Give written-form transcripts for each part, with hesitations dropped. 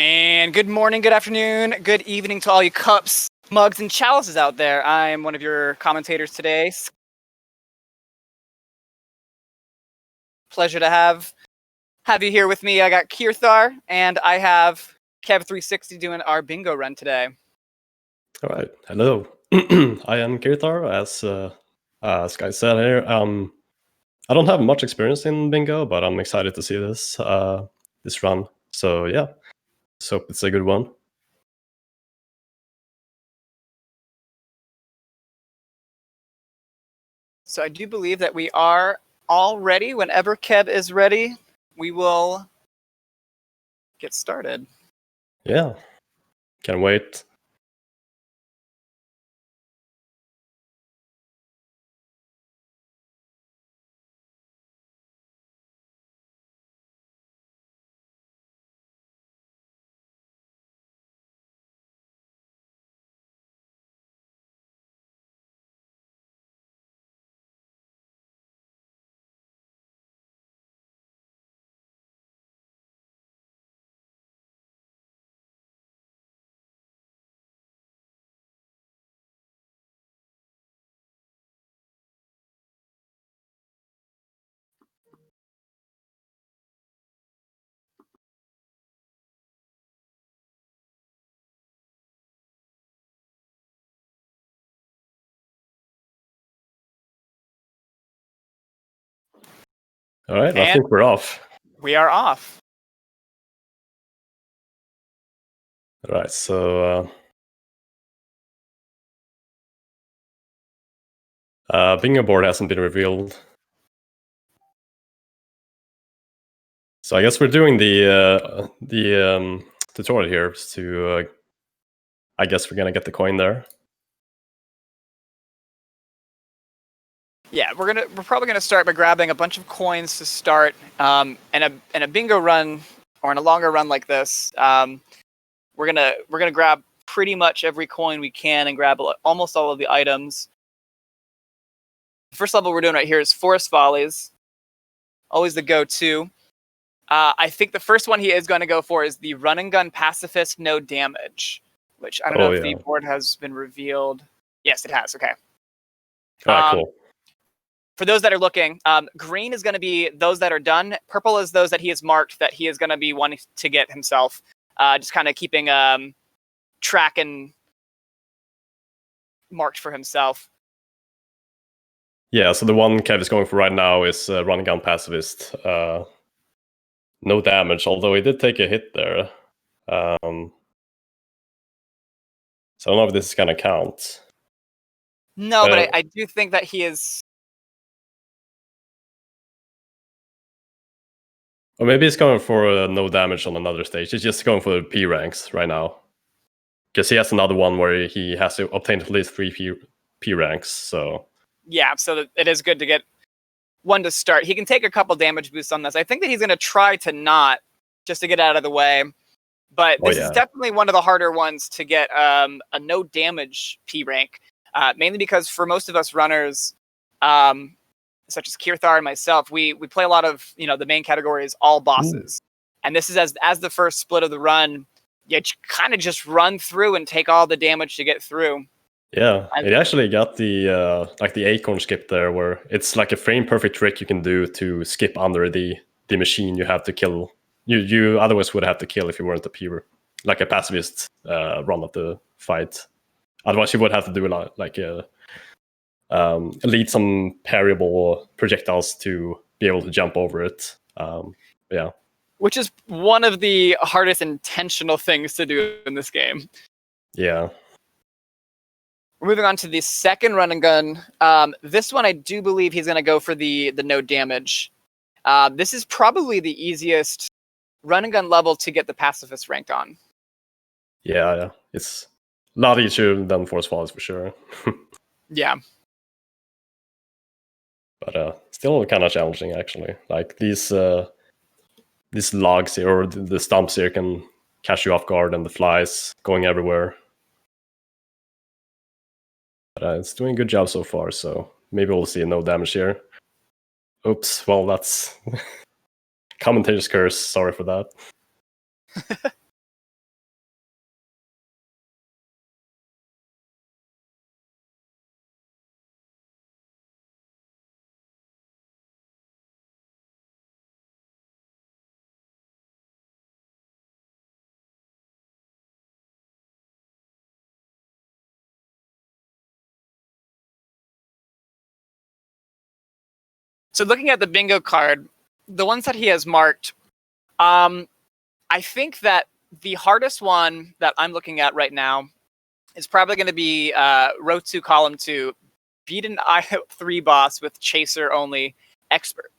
And good morning, good afternoon, good evening to all you cups, mugs, and chalices out there. I'm one of your commentators today. Pleasure to have you here with me. I got Kev360 and I have Kev360 doing our bingo run today. All right. Hello. I am Kev360, as Guy said here. I don't have much experience in bingo, but I'm excited to see this run. So yeah, let's hope it's a good one. So I do believe that we are all ready. Whenever Kev is ready, we will get started. Yeah, can't wait. All right, I think we're off. We are off. All right, so bingo board hasn't been revealed. So I guess we're doing the tutorial here to. I guess we're gonna get the coin there. Yeah, we're probably gonna start by grabbing a bunch of coins to start. In a bingo run or in a longer run like this, we're gonna grab pretty much every coin we can and grab almost all of the items. The first level we're doing right here is Forest Follies, always the go-to. I think the first one he is going to go for is the Run and Gun Pacifist No Damage, which I don't know if the board has been revealed. Yes, it has. Okay. All right, cool. For those that are looking, green is going to be those that are done. Purple is those that he has marked that he is going to be wanting to get himself. Just kind of keeping track and marked for himself. Yeah, so the one Kev is going for right now is Run and Gun Pacifist. No damage, although he did take a hit there. So I don't know if this is going to count. No, but I do think that he is... Or maybe he's going for no damage on another stage. He's just going for the P ranks right now. Because he has another one where he has to obtain at least 3 P ranks, so... Yeah, so it is good to get one to start. He can take a couple damage boosts on this. I think that he's going to try to not, just to get out of the way. But this is definitely one of the harder ones to get a no damage P rank. Mainly because for most of us runners, such as Kev360 and myself, we play a lot of, the main category is all bosses. And this is as the first split of the run, you kind of just run through and take all the damage to get through. Yeah, it actually got the the acorn skip there, where it's like a frame perfect trick you can do to skip under the machine you have to kill. You otherwise would have to kill if you weren't a pure, like a pacifist run of the fight. Otherwise, you would have to do lead some parryable projectiles to be able to jump over it. Yeah. Which is one of the hardest intentional things to do in this game. Yeah. We're moving on to the second run and gun. This one, I do believe he's going to go for the no damage. This is probably the easiest run and gun level to get the pacifist ranked on. Yeah. It's a lot easier than Forest Follies for sure. Yeah. But still kind of challenging, actually. Like these logs here, or the stumps here, can catch you off guard, and the flies going everywhere. But it's doing a good job so far, so maybe we'll see no damage here. Oops, well, that's commentator's curse. Sorry for that. So looking at the bingo card, the ones that he has marked, I think that the hardest one that I'm looking at right now is probably going to be row 2, column 2, beat an IO3 boss with Chaser only expert.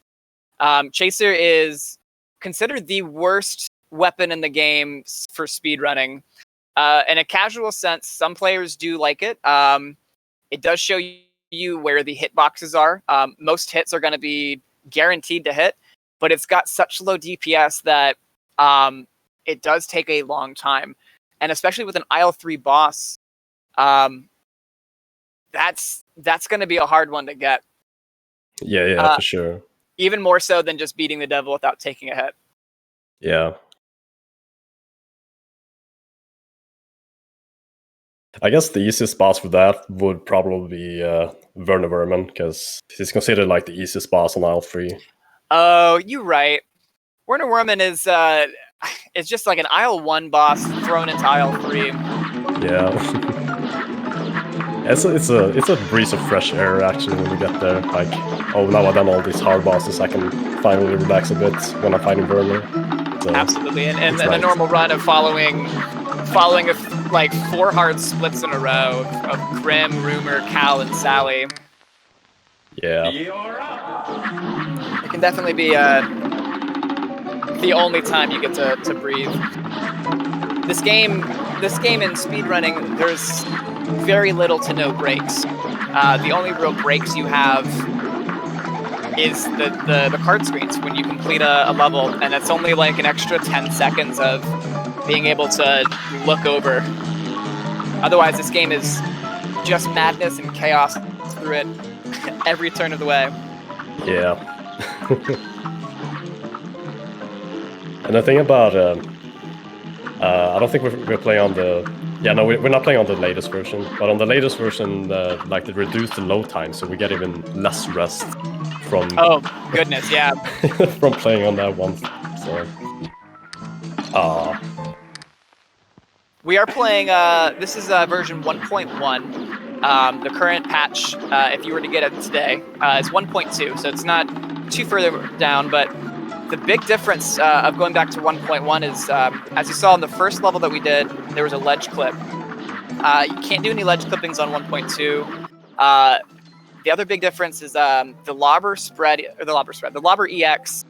Chaser is considered the worst weapon in the game for speedrunning. In a casual sense, some players do like it. It does show you where the hitboxes are. Most hits are going to be guaranteed to hit, but it's got such low DPS that it does take a long time. And especially with an IL3 boss, that's going to be a hard one to get. Yeah, for sure. Even more so than just beating the devil without taking a hit. Yeah. I guess the easiest boss for that would probably be Werner Vermin, because he's considered like the easiest boss on Isle 3. Oh, you're right. Werner Werman is it's just like an Isle 1 boss thrown into Isle 3. Yeah. It's a breeze of fresh air actually when we get there. Like, oh, now I've done all these hard bosses, I can finally relax a bit when I'm fighting Werner. So, absolutely, and nice. The normal run of following like 4 hard splits in a row of Grim, Rumor, Cal, and Sally. Yeah. It can definitely be the only time you get to breathe. This game in speedrunning, there's very little to no breaks. The only real breaks you have is the card screens when you complete a level, and it's only like an extra 10 seconds of being able to look over. Otherwise, this game is just madness and chaos through it every turn of the way. Yeah. And the thing about I don't think we're playing on the... Yeah, no, we're not playing on the latest version. But on the latest version, like they reduced the load time, so we get even less rest from... Oh, goodness, yeah. from playing on that one. So... We are playing, this is version 1.1. The current patch, if you were to get it today, is 1.2, so it's not too further down, but the big difference of going back to 1.1 is, as you saw in the first level that we did, there was a ledge clip. You can't do any ledge clippings on 1.2. The other big difference is the Lobber EX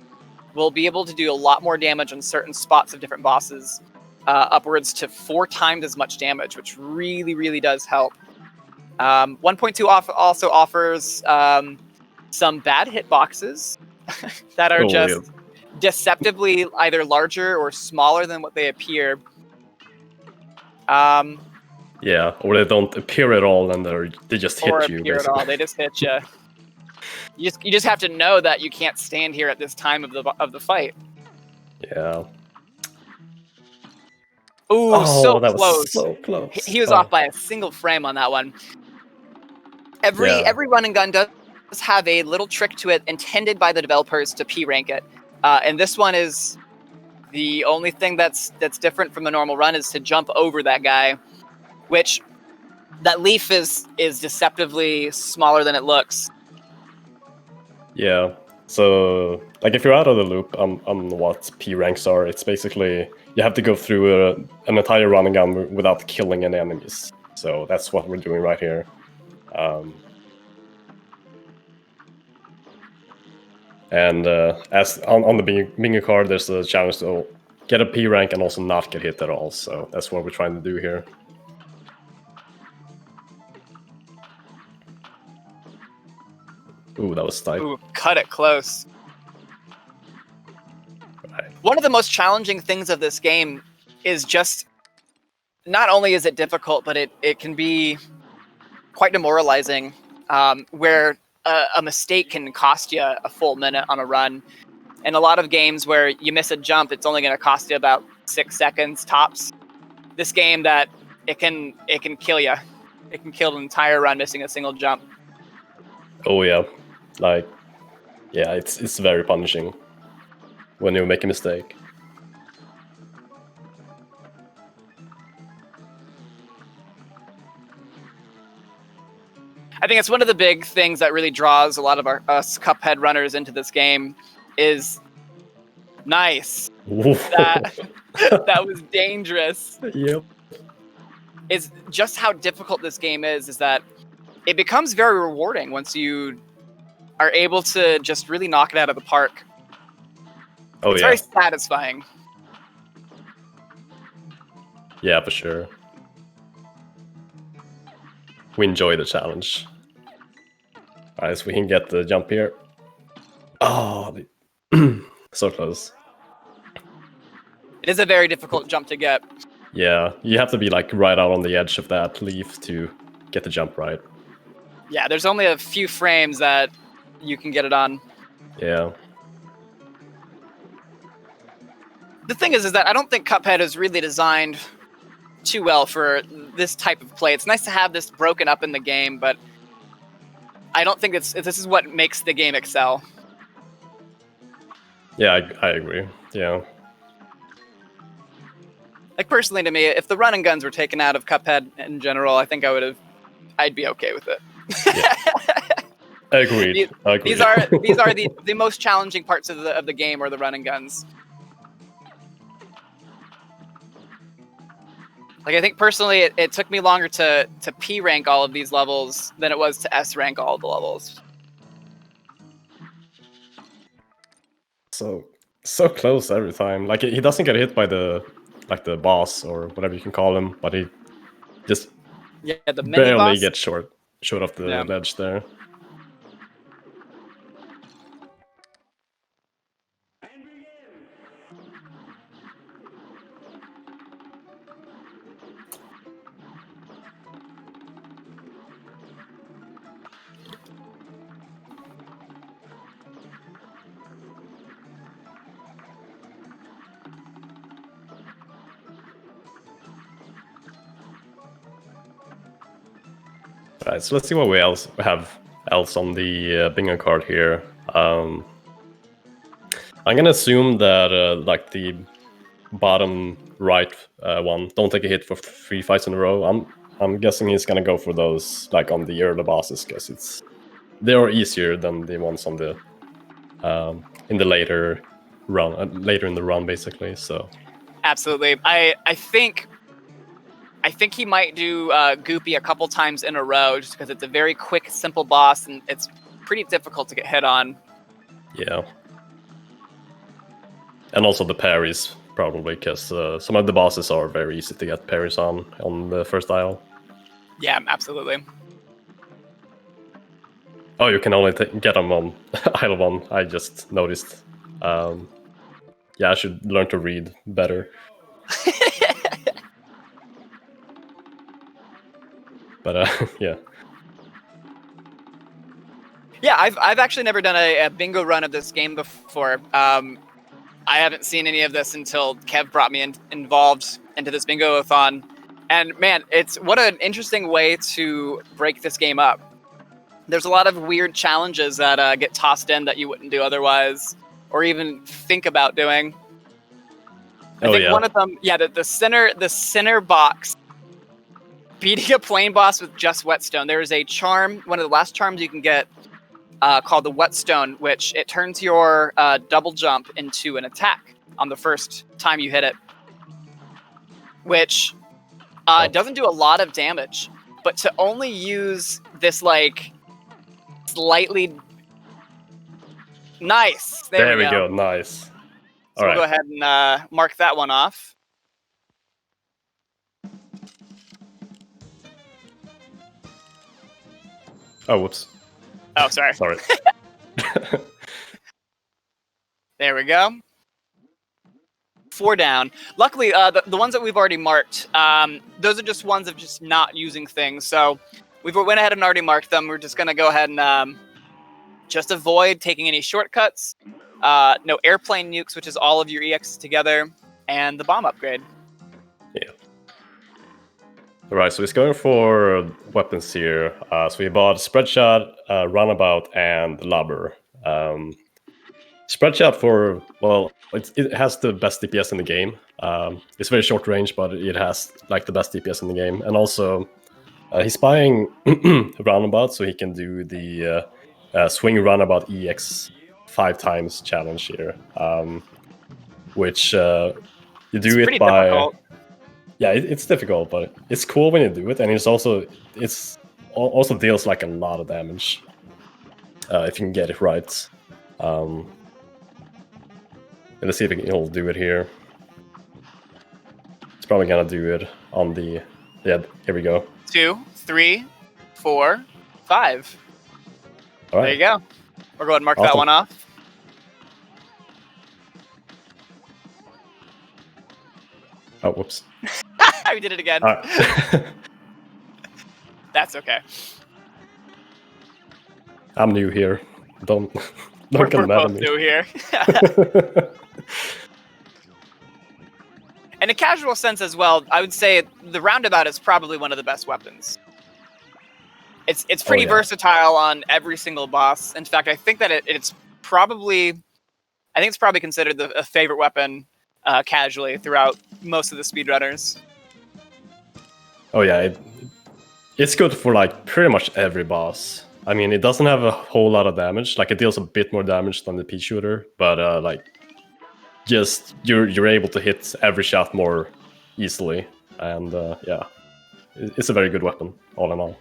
will be able to do a lot more damage on certain spots of different bosses, upwards to 4 times as much damage, which really, really does help. 1.2 also offers some bad hitboxes that are just deceptively either larger or smaller than what they appear. Yeah, or they don't appear at all, and they just hit you. Appear at all. They just hit you. You just have to know that you can't stand here at this time of the fight. Yeah. Ooh, so that close. Was so close. He was off by a single frame on that one. Every run and gun does have a little trick to it intended by the developers to P rank it. And this one is the only thing that's different from a normal run is to jump over that guy, which that leaf is deceptively smaller than it looks. Yeah. So, like, if you're out of the loop on what P ranks are, it's basically you have to go through an entire run and gun without killing any enemies. So that's what we're doing right here. And as on the bingo card, there's a challenge to get a P rank and also not get hit at all. So that's what we're trying to do here. Ooh, that was tight. Ooh, cut it close. Right. One of the most challenging things of this game is just, not only is it difficult, but it can be quite demoralizing, where a mistake can cost you a full minute on a run. In a lot of games where you miss a jump, it's only going to cost you about 6 seconds tops. This game, that it can kill you. It can kill an entire run missing a single jump. Oh yeah, like, yeah, it's very punishing when you make a mistake. I think it's one of the big things that really draws a lot of us Cuphead runners into this game is nice. That was dangerous. Yep. Is just how difficult this game is that it becomes very rewarding once you are able to just really knock it out of the park. Oh, it's very satisfying. Yeah, for sure. We enjoy the challenge. Alright, so we can get the jump here. Oh, so close. It is a very difficult jump to get. Yeah, you have to be like right out on the edge of that leaf to get the jump right. Yeah, there's only a few frames that you can get it on. Yeah. The thing is that I don't think Cuphead is really designed too well for this type of play. It's nice to have this broken up in the game, but I don't think this is what makes the game excel. Yeah, I agree. Yeah. Like, personally to me, if the run and guns were taken out of Cuphead in general, I think I'd be okay with it. Yeah. Agreed. These are the most challenging parts of the game, are the run and guns. Like, I think personally, it took me longer to P rank all of these levels than it was to S rank all of the levels. So close every time. Like, he doesn't get hit by the boss or whatever you can call him, but he just the mini barely boss gets short of the ledge there. Right, so let's see what we have else on the bingo card here. I'm gonna assume that like the bottom right one, don't take a hit for 3 fights in a row. I'm guessing he's gonna go for those like on the early bosses, because they are easier than the ones on the in the later in the run, basically. So absolutely. I think he might do Goopy a couple times in a row, just because it's a very quick, simple boss, and it's pretty difficult to get hit on. Yeah. And also the parries, probably, because some of the bosses are very easy to get parries on the first aisle. Yeah, absolutely. Oh, you can only get them on aisle 1, I just noticed. Yeah, I should learn to read better. But yeah. Yeah, I've actually never done a bingo run of this game before. I haven't seen any of this until Kev brought me involved into this Bingothon. And man, what an interesting way to break this game up. There's a lot of weird challenges that get tossed in that you wouldn't do otherwise, or even think about doing. I think one of them, the center box, beating a plane boss with just whetstone. There is a charm, one of the last charms you can get, called the whetstone, which it turns your double jump into an attack on the first time you hit it, which doesn't do a lot of damage, but to only use this like slightly nice. There we go. Nice. So we'll go ahead and mark that one off. Oh, whoops. Oh, sorry. Sorry. There we go. 4 down. Luckily, the ones that we've already marked, those are just ones of just not using things. So we went ahead and already marked them. We're just going to go ahead and just avoid taking any shortcuts. No airplane nukes, which is all of your EXs together, and the bomb upgrade. Yeah. Alright, so he's going for weapons here. So we bought Spreadshot, Runabout, and Lubber. Spreadshot for, well, it has the best DPS in the game. It's very short range, but it has like the best DPS in the game. And also, He's buying roundabout so he can do the swing roundabout EX 5 times challenge here, which you do It's pretty it by. difficult. Yeah, it's difficult, but it's cool when you do it, and it's also deals like a lot of damage if you can get it right. Let's see if he'll do it here. It's probably gonna do it on the. Yeah, here we go. 2, 3, 4, 5. All right. There you go. We'll go ahead and mark that Awesome. one off. Oh, whoops. We did it again. All right. That's okay. I'm new here. Don't We're get mad at both me. new here. In a casual sense as well, I would say the roundabout is probably one of the best weapons. It's pretty versatile on every single boss. In fact, I think that it's probably considered a favorite weapon casually throughout most of the speedrunners. Oh yeah, it's good for like pretty much every boss. I mean, it doesn't have a whole lot of damage. Like it deals a bit more damage than the pea shooter, but like just you're able to hit every shot more easily, and yeah, it's a very good weapon all in all.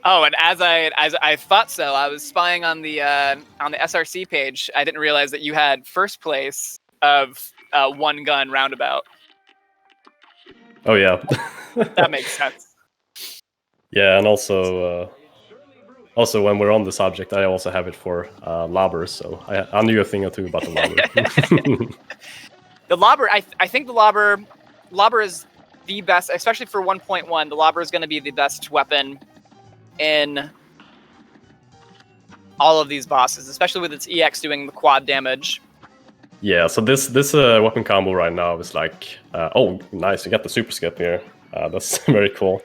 Oh, and as I thought so, I was spying on the SRC page. I didn't realize that you had first place of one gun roundabout. Oh yeah, That makes sense. Yeah, and also when we're on the subject, I also have it for lobbers, so I knew a thing or two about the lobber. The lobber, I think the lobber is the best, especially for 1.1. The lobber is going to be the best weapon in all of these bosses, especially with its EX doing the quad damage. Yeah, so this weapon combo right now is like, oh, nice, you got the super skip here. That's very cool.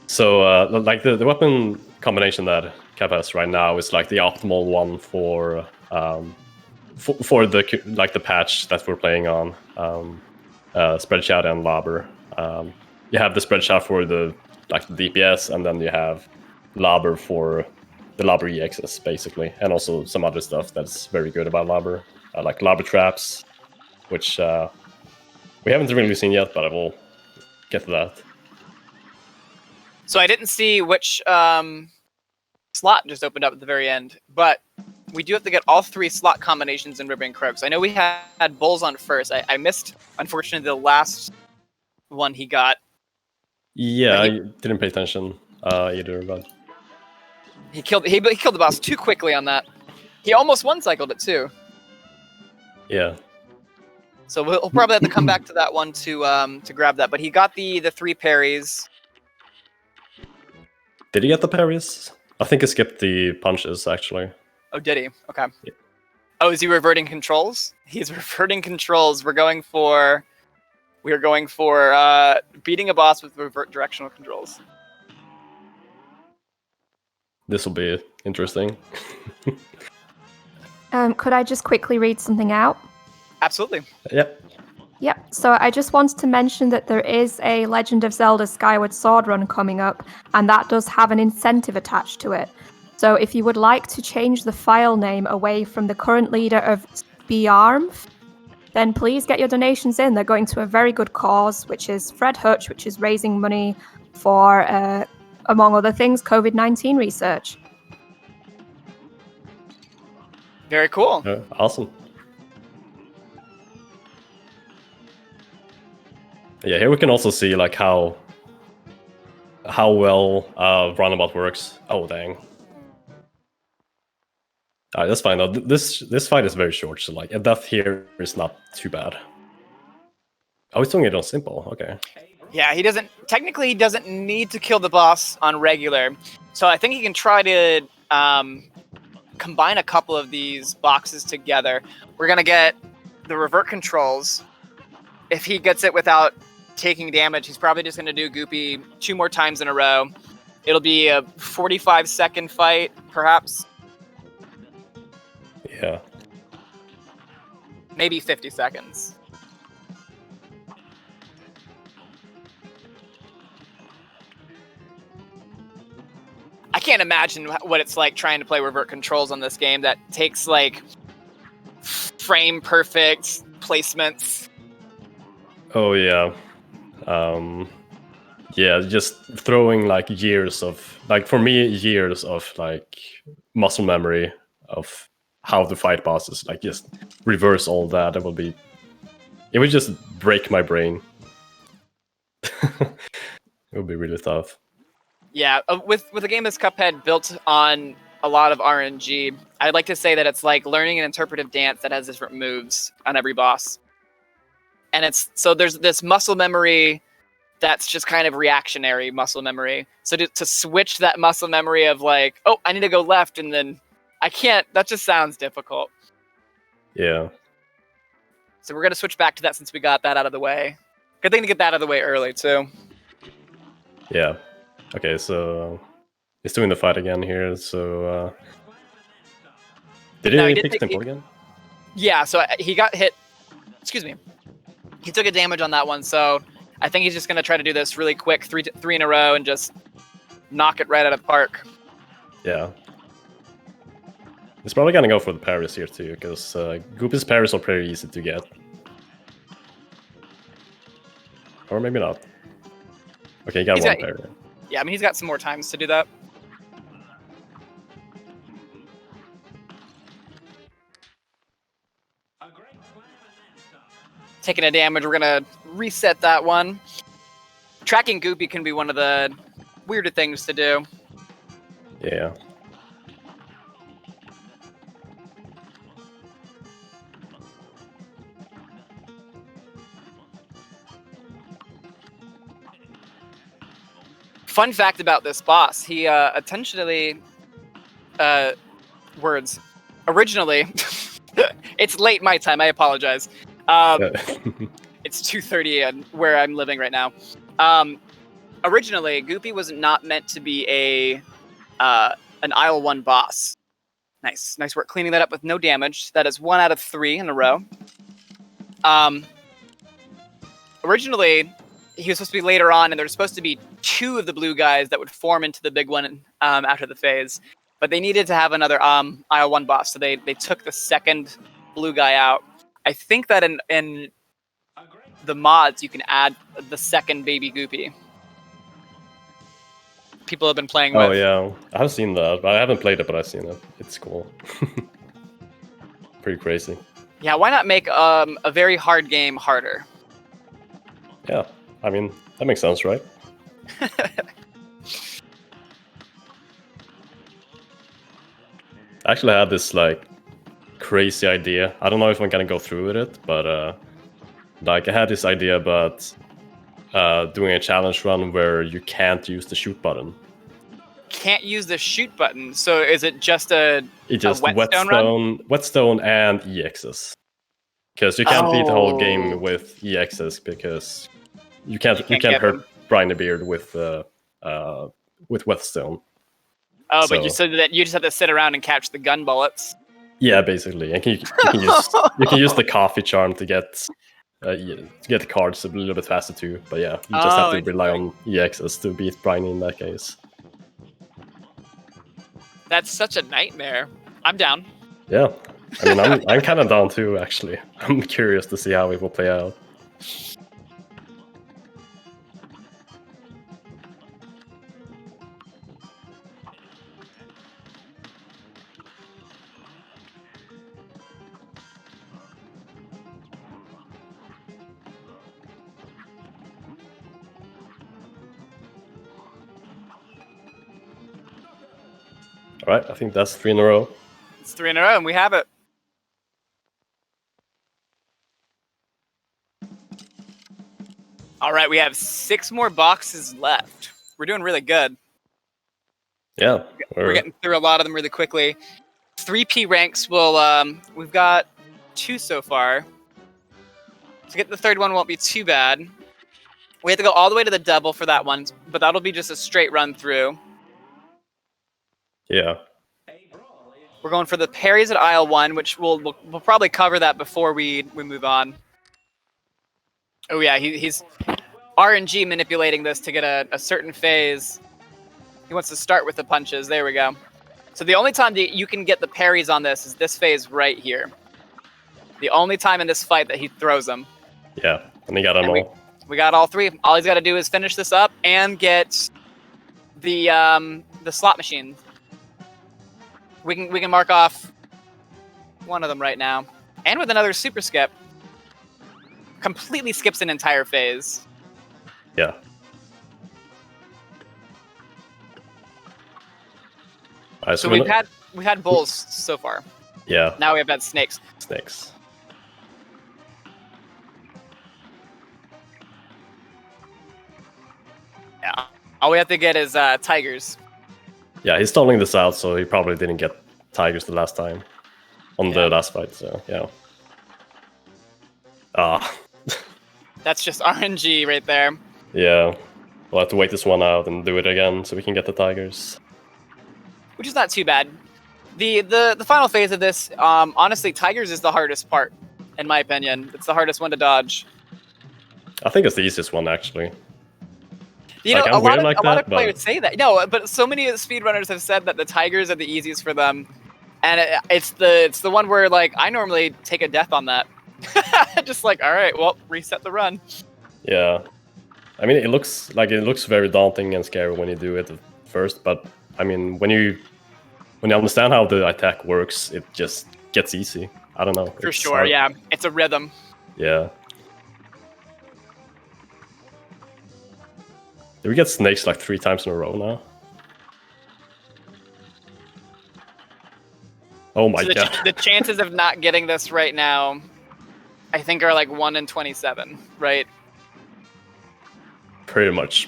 So like the weapon combination that Kev has right now is like the optimal one for the like the patch that we're playing on, spread shot and lobber. You have the spread shot for the DPS, and then you have lobber for the lobber EXs basically, and also some other stuff that's very good about lobber, like lobber traps, which we haven't really seen yet, but I will get to that. So I didn't see which slot just opened up at the very end, but we do have to get all 3 slot combinations in Ribbon Croaks. I know we had Bulls on first. I missed, unfortunately, the last one he got. Yeah, I didn't pay attention either, but he killed the boss too quickly on that. He almost one-cycled it too. Yeah. So we'll probably have to come back to that one to grab that. But he got the 3 parries. Did he get the parries? I think he skipped the punches, actually. Oh, did he? Okay. Yeah. Oh, is he reverting controls? He's reverting controls. We are going for beating a boss with revert directional controls. This will be interesting. Could I just quickly read something out? Absolutely. Yep. Yep, so I just wanted to mention that there is a Legend of Zelda Skyward Sword run coming up, and that does have an incentive attached to it. So if you would like to change the file name away from the current leader of Bearmf, then please get your donations in. They're going to a very good cause, which is Fred Hutch, which is raising money for, among other things, COVID-19 research. Very cool. Awesome. Yeah, here we can also see like how well roundabout works. Oh dang. Alright, that's fine though. This fight is very short, so like a death here is not too bad. Oh, he's doing it on simple. Okay. Yeah, he doesn't need to kill the boss on regular. So I think he can try to combine a couple of these boxes together. We're gonna get the revert controls. If he gets it without taking damage, he's probably just gonna do Goopy 2 more times in a row. It'll be a 45-second fight, perhaps. Yeah. Maybe 50 seconds. I can't imagine what it's like trying to play revert controls on this game that takes like frame perfect placements. Oh yeah. Yeah, just throwing like years of, like for me, years of like muscle memory of how to fight bosses. Like just reverse all that. It would just break my brain. It would be really tough. Yeah, with a game that's Cuphead built on a lot of RNG, I'd like to say that it's like learning an interpretive dance that has different moves on every boss. And there's this muscle memory that's just kind of reactionary muscle memory. So to switch that muscle memory of like, oh, I need to go left, and then I can't, that just sounds difficult. Yeah. So we're going to switch back to that since we got that out of the way. Good thing to get that out of the way early, too. Yeah. Okay, so he's doing the fight again here, so... Did he pick Temple again? Yeah, so he got hit... Excuse me. He took a damage on that one, so I think he's just going to try to do this really quick, three in a row, and just knock it right out of the park. Yeah. He's probably going to go for the parries here, too, because Goopy's parries are pretty easy to get. Or maybe not. Okay, he got one parry. Yeah, I mean, he's got some more times to do that. Taking a damage, we're going to reset that one. Tracking Goopy can be one of the weirder things to do. Yeah. Fun fact about this boss, he intentionally... words. Originally... It's late my time, I apologize. It's 2:30 and where I'm living right now. Originally, Goopy was not meant to be an Isle 1 boss. Nice work cleaning that up with no damage. That is 1 out of 3 in a row. Originally, he was supposed to be later on, and there was supposed to be 2 of the blue guys that would form into the big one after the phase. But they needed to have another Isle 1 boss, so they took the second blue guy out. I think that in the mods, you can add the second baby Goopy. People have been playing with. Oh yeah, I've seen that. I haven't played it, but I've seen it. It's cool. Pretty crazy. Yeah, why not make a very hard game harder? Yeah, I mean, that makes sense, right? I actually had this like crazy idea. I don't know if I'm gonna go through with it, but like I had this idea about doing a challenge run where you can't use the shoot button. Can't use the shoot button. So is it just a whetstone and EXs? Because you can't beat the whole game with EXs because you can't hurt Briny Beard with whetstone. Oh, but you said that you just have to sit around and catch the gun bullets. Yeah, basically. And you can use the coffee charm to get the cards a little bit faster too. But yeah, you just have to rely on EXs to beat Briny in that case. That's such a nightmare. I'm down. Yeah, I mean, I'm kind of down too. Actually, I'm curious to see how it will play out. All right, I think that's 3 in a row. It's 3 in a row, and we have it. All right, we have 6 more boxes left. We're doing really good. Yeah, we're getting through a lot of them really quickly. 3P ranks will, we've got 2 so far. To get the 3rd one won't be too bad. We have to go all the way to the double for that one, but that'll be just a straight run through. Yeah. We're going for the parries at aisle 1, which we'll probably cover that before we move on. Oh yeah, he's RNG manipulating this to get a certain phase. He wants to start with the punches. There we go. So the only time that you can get the parries on this is this phase right here. The only time in this fight that he throws them. Yeah, and he got them all. We got all 3. All he's got to do is finish this up and get the slot machine. We can mark off one of them right now, and with another super skip, completely skips an entire phase. Yeah. Right, so we've had bulls so far. Yeah. Now we have had snakes. Snakes. Yeah. All we have to get is tigers. Yeah, he's stalling this out, so he probably didn't get tigers the last time on the last fight. So yeah. That's just RNG right there. Yeah. We'll have to wait this one out and do it again so we can get the tigers. Which is not too bad. The final phase of this, honestly, tigers is the hardest part, in my opinion. It's the hardest one to dodge. I think it's the easiest one, actually. You know, like, a lot of but... players say that. No, but so many speedrunners have said that the tigers are the easiest for them, and it's the one where like I normally take a death on that. Just like, all right, well, reset the run. Yeah, I mean, it looks very daunting and scary when you do it at first, but I mean, when you understand how the attack works, it just gets easy. I don't know. For sure, hard. Yeah, it's a rhythm. Yeah. Did we get snakes like 3 times in a row now? Oh my god. The chances of not getting this right now, I think, are like 1 in 27, right? Pretty much.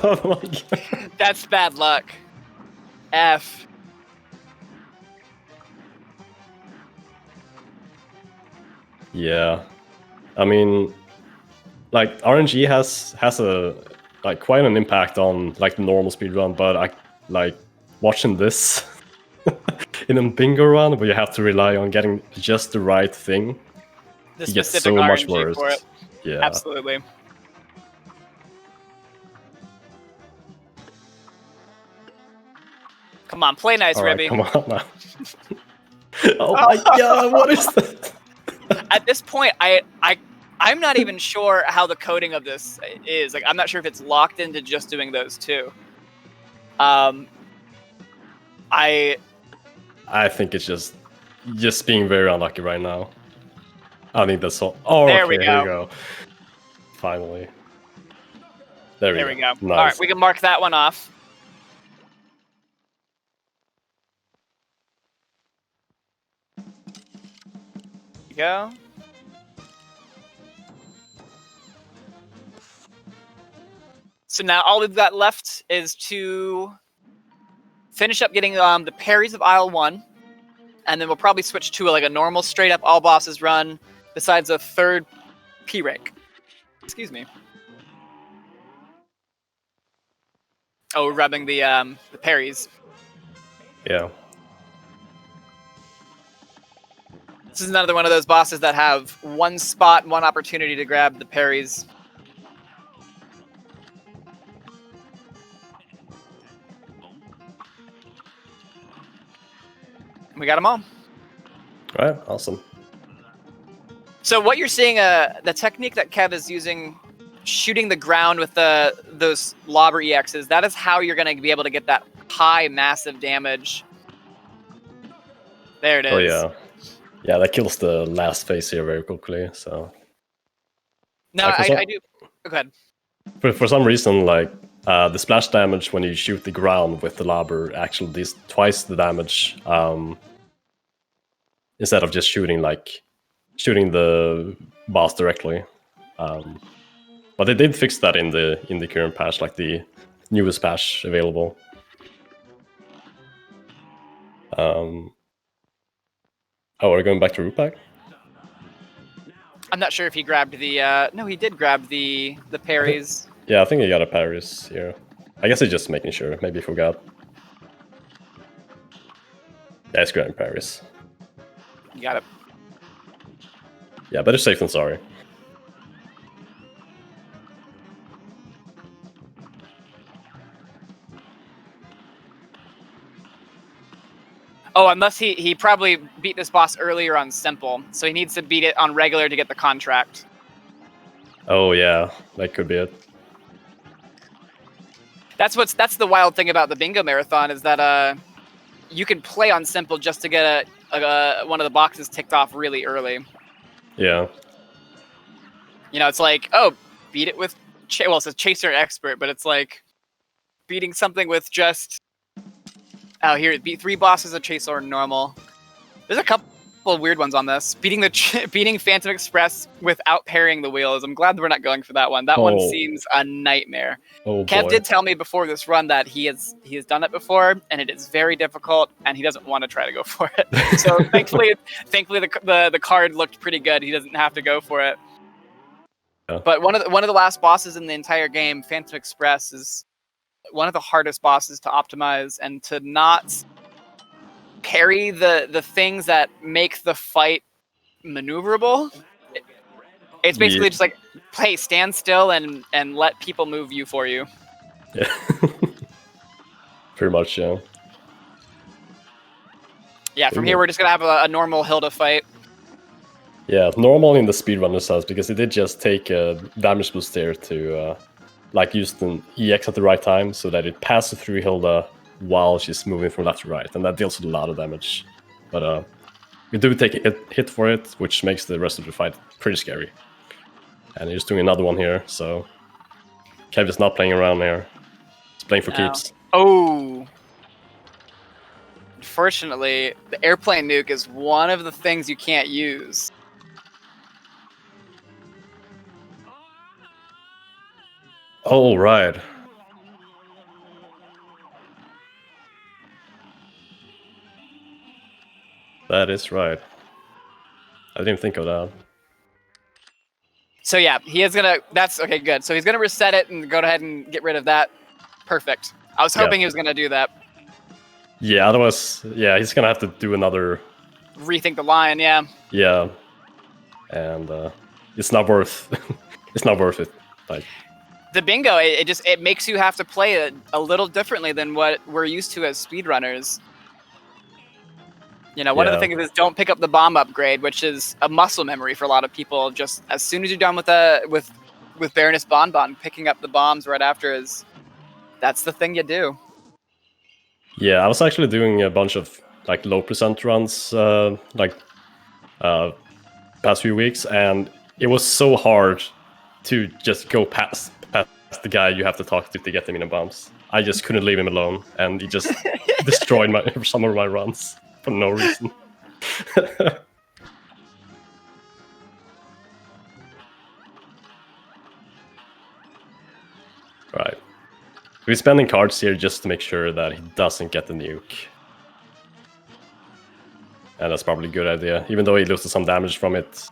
Oh my god. That's bad luck. F. Yeah, I mean, like RNG has a like quite an impact on like the normal speedrun, but I like watching this in a bingo run where you have to rely on getting just the right thing. The it gets specific so RNG much worse. For it. Yeah, absolutely. Come on, play nice, right, Ribby. come on now. Oh my god, what is that? At this point, I'm not even sure how the coding of this is. Like, I'm not sure if it's locked into just doing those two. I think it's just being very unlucky right now. I think that's all. Oh, there okay, we go. Here we go. Finally. There we go. Nice. All right, we can mark that one off. Go. So now all we've got left is to finish up getting the parries of aisle 1, and then we'll probably switch to like a normal straight up all bosses run besides a 3rd P rank. Excuse me. Oh, we're rubbing the parries. Yeah. This is another one of those bosses that have one spot, one opportunity to grab the parries. We got them all. All right, awesome. So what you're seeing, the technique that Kev is using, shooting the ground with those lobber EXs, that is how you're going to be able to get that high, massive damage. There it is. Oh yeah. Yeah, that kills the last phase here very quickly, so... No, I do... Go ahead. For some reason, like, the splash damage when you shoot the ground with the lobber actually does twice the damage, instead of just shooting the boss directly. But they did fix that in the current patch, like the newest patch available. Oh, we're going back to root pack? I'm not sure if he grabbed the. No, he did grab the parries. Yeah, I think he got a parries here. I guess he's just making sure. Maybe he forgot. Yeah, he's grabbing parries. You got it. Yeah, better safe than sorry. Oh, unless he probably beat this boss earlier on simple, so he needs to beat it on regular to get the contract. Oh yeah, that could be it. That's the wild thing about the bingo marathon is that you can play on simple just to get one of the boxes ticked off really early. Yeah. You know, it's like, oh, beat it with well, it's a chaser expert, but it's like beating something with just here beat 3 bosses of chaser or normal. There's a couple of weird ones on this. Beating Phantom Express without parrying the wheels. I'm glad we're not going for that one. That one seems a nightmare. Oh, Kev boy. did tell me before this run that he has done it before, and it is very difficult, and he doesn't want to try to go for it. So thankfully the card looked pretty good. He doesn't have to go for it. Yeah. But one of the last bosses in the entire game, Phantom Express, is one of the hardest bosses to optimize, and to not parry the things that make the fight maneuverable. It's basically just like, hey, stand still and let people move you for you. Yeah. Pretty much, yeah. Yeah, from here we're just gonna have a normal Hilda fight. Yeah, normal in the speedrunner sense, because it did just take a damage boost there to like use an EX at the right time so that it passes through Hilda while she's moving from left to right, and that deals with a lot of damage. But we do take a hit for it, which makes the rest of the fight pretty scary. And he's doing another one here, so Kev is not playing around here. He's playing for keeps. Oh. Unfortunately, the airplane nuke is one of the things you can't use. Oh, right. That is right. I didn't think of that. So yeah, he is gonna. That's okay. Good. So he's gonna reset it and go ahead and get rid of that. Perfect. I was hoping he was gonna do that. Yeah. Otherwise, yeah, he's gonna have to do another. Rethink the line. Yeah. Yeah. And it's not worth. It's not worth it. Like. The bingo, it makes you have to play it a little differently than what we're used to as speedrunners. You know, one of the things is don't pick up the bomb upgrade, which is a muscle memory for a lot of people. Just as soon as you're done with Baroness Bonbon, picking up the bombs right after that's the thing you do. Yeah, I was actually doing a bunch of like low percent runs past few weeks, and it was so hard to just go past the guy you have to talk to get them in the bombs. I just couldn't leave him alone, and he just destroyed some of my runs for no reason. Right. We're spending cards here just to make sure that he doesn't get the nuke. And that's probably a good idea, even though he loses some damage from it.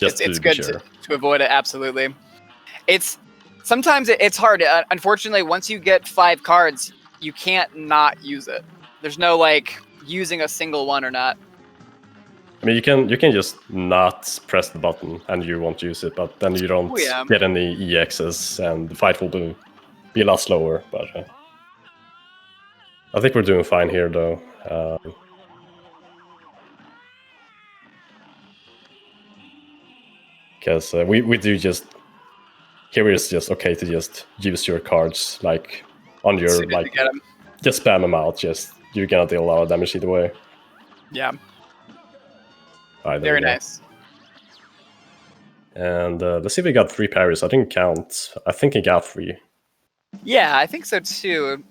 It's good to avoid it, absolutely. Sometimes it's hard. Unfortunately, once you get 5 cards, you can't not use it. There's no like using a single one or not. I mean, you can just not press the button and you won't use it, but then you don't get any EXs and the fight will be a lot slower. But I think we're doing fine here, though. Because we do just... Here it's just okay to just use your cards, like, on your, like, just spam them out, you're gonna deal a lot of damage either way. Yeah. Right, very nice. And let's see if we got 3 parries. I didn't count. I think he got 3. Yeah, I think so too.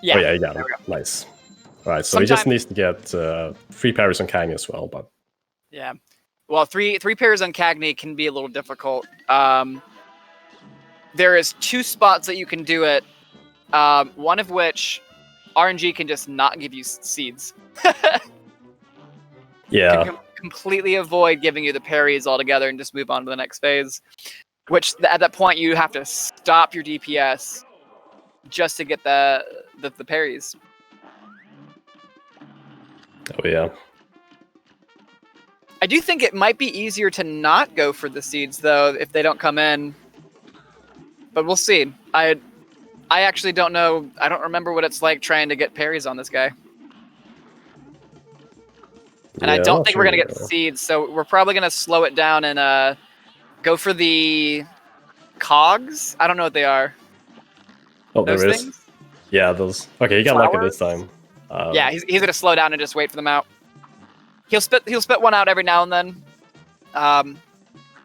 Yeah. Oh yeah, he got him. Nice. Alright, so he just needs to get 3 parries on Kang as well, but... Yeah. Well, three parries on Cagney can be a little difficult. There is 2 spots that you can do it. One of which RNG can just not give you seeds. Yeah. completely avoid giving you the parries altogether and just move on to the next phase. Which at that point you have to stop your DPS just to get the parries. Oh yeah. I do think it might be easier to not go for the seeds though if they don't come in. But we'll see. I actually don't know. I don't remember what it's like trying to get parries on this guy. And I don't think we're going to get seeds, so we're probably going to slow it down and go for the cogs. I don't know what they are. Oh, those there is. Things? Yeah, those. Okay, you got lucky this time. Yeah, he's going to slow down and just wait for them out. He'll spit one out every now and then.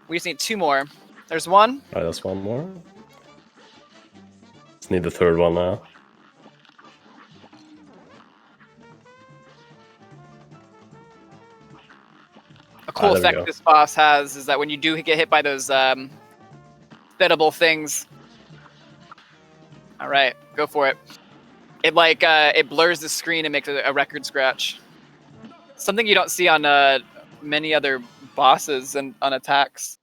We just need 2 more. There's one. All right, that's one more. Just need the 3rd one now. A cool effect this boss has is that when you do get hit by those spittable things. All right, go for it. It it blurs the screen and makes a record scratch. Something you don't see on many other bosses and on attacks.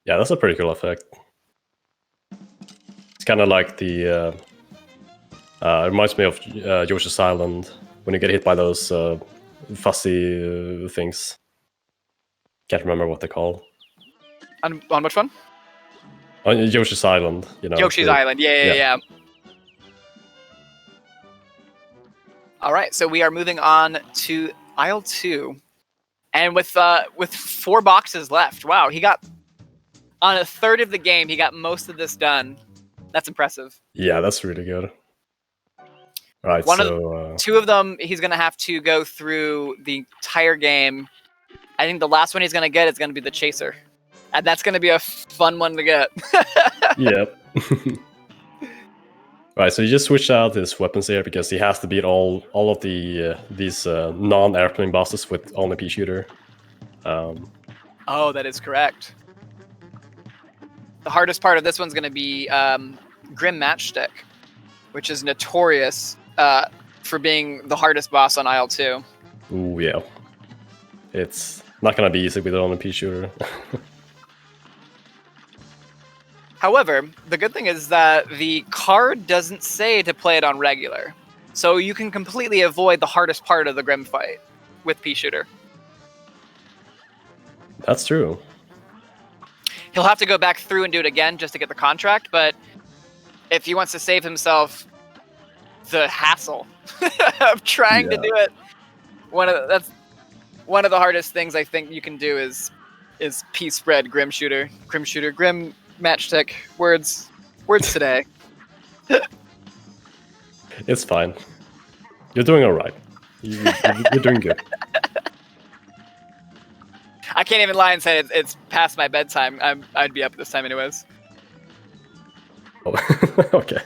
Yeah, that's a pretty cool effect. It's kind of like the. It reminds me of Yoshi's Island when you get hit by those fussy things. Can't remember what they're called. On which one? On Yoshi's Island, you know. Yoshi's Island, yeah. All right, so we are moving on to aisle 2, and with 4 boxes left. Wow, he got on a third of the game. He got most of this done. That's impressive. Yeah, that's really good. All right, 2 of them, he's gonna have to go through the entire game. I think the last one he's gonna get is gonna be the Chaser, and that's gonna be a fun one to get. Yep. Right, so you just switched out his weapons here because he has to beat all of these non-airplane bosses with only pea shooter. Oh, that is correct. The hardest part of this one's going to be Grim Matchstick, which is notorious for being the hardest boss on aisle 2. Ooh, yeah. It's not going to be easy with only pea shooter. However, the good thing is that the card doesn't say to play it on regular. So you can completely avoid the hardest part of the Grim fight with pea shooter. That's true. He'll have to go back through and do it again just to get the contract, but if he wants to save himself the hassle of trying to do it, that's one of the hardest things I think you can do is pea spread Grim Matchstick. Words today. It's fine. You're doing all right. You're doing good. I can't even lie and say it's past my bedtime. I'd be up at this time anyways. Oh, okay.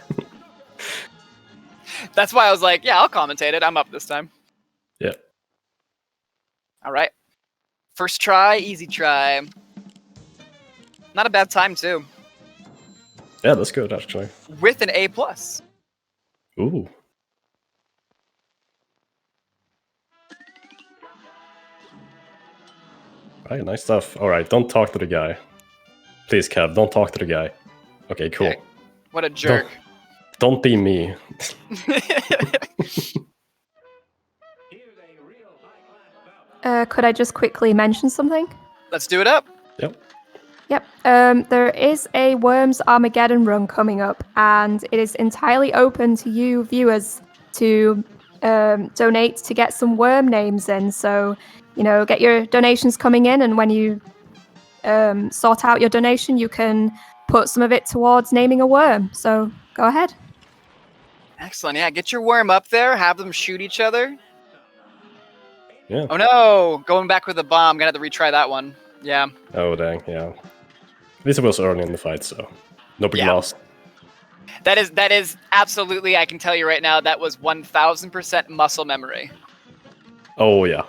That's why I was like, yeah, I'll commentate it. I'm up this time. Yeah. All right. First try, easy try. Not a bad time too. Yeah, that's good actually. With an A+. Ooh. Right, nice stuff. All right, don't talk to the guy. Please, Kev, don't talk to the guy. Okay, cool. Okay. What a jerk. Don't be me. Could I just quickly mention something? Let's do it up. Yep. There is a Worms Armageddon run coming up, and it is entirely open to you viewers to donate to get some worm names in. So, get your donations coming in, and when you sort out your donation, you can put some of it towards naming a worm. So, go ahead. Excellent. Yeah, get your worm up there. Have them shoot each other. Yeah. Oh no! Going back with the bomb. Gonna have to retry that one. Yeah. Oh dang, yeah. At least it was early in the fight, so no big loss. That is absolutely, I can tell you right now, that was 1000% muscle memory. Oh yeah.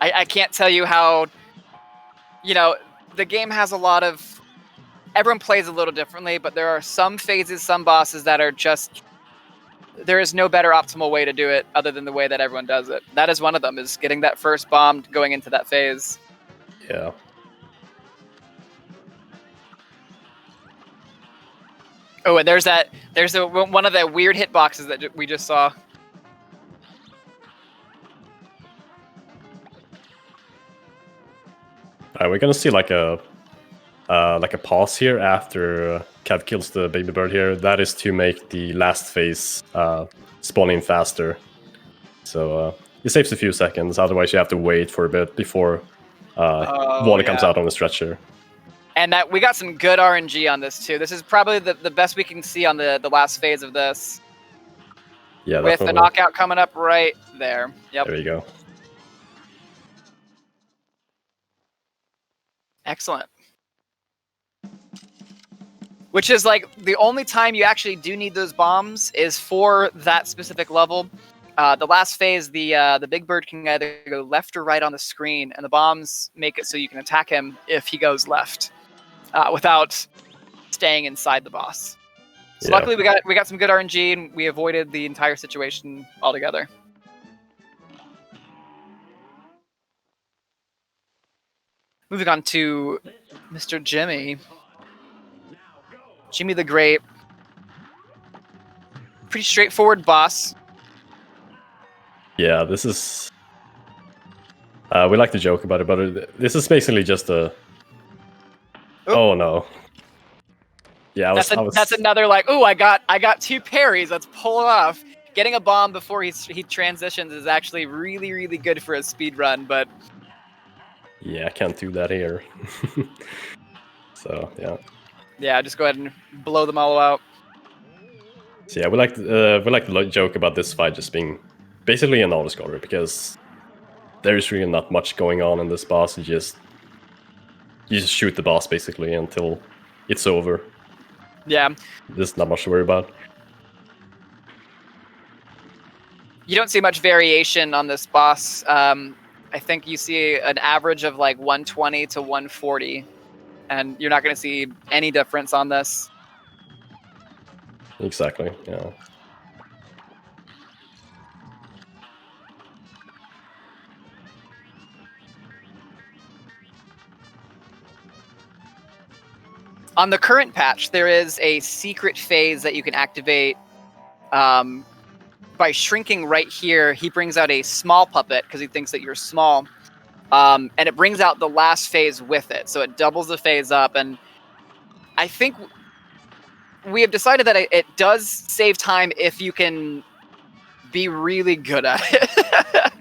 I can't tell you how, the game has a lot of, everyone plays a little differently, but there are some phases, some bosses that are just there is no better optimal way to do it other than the way that everyone does it. That is one of them, is getting that first bomb going into that phase. Yeah. Oh, and there's one of the weird hitboxes that we just saw. We're gonna see like a pause here after Kev kills the baby bird here. That is to make the last phase spawn in faster. So it saves a few seconds. Otherwise, you have to wait for a bit before Wally comes out on the stretcher. And that we got some good RNG on this too. This is probably the best we can see on the last phase of this. Yeah, with the knockout coming up right there. Yep. There you go. Excellent. Which is like the only time you actually do need those bombs is for that specific level. The last phase, the big bird can either go left or right on the screen, and the bombs make it so you can attack him if he goes left, without staying inside the boss. So luckily we got some good RNG, and we avoided the entire situation altogether. Moving on to Mr. Jimmy. Jimmy the Great. Pretty straightforward boss. Yeah, this is... we like to joke about it, but this is basically just a... Oh no. Yeah, that's another like, oh, I got 2 parries, let's pull it off. Getting a bomb before he transitions is actually really, really good for a speed run, but... Yeah, I can't do that here. So, yeah. Yeah, just go ahead and blow them all out. So yeah, we like to joke about this fight just being basically an autoscorer, because there's really not much going on in this boss. You just shoot the boss basically until it's over. Yeah. There's not much to worry about. You don't see much variation on this boss. I think you see an average of like 120 to 140, and you're not going to see any difference on this. Exactly, yeah. On the current patch, there is a secret phase that you can activate by shrinking right here. He brings out a small puppet because he thinks that you're small. And it brings out the last phase with it. So it doubles the phase up. And I think we have decided that it does save time if you can be really good at it.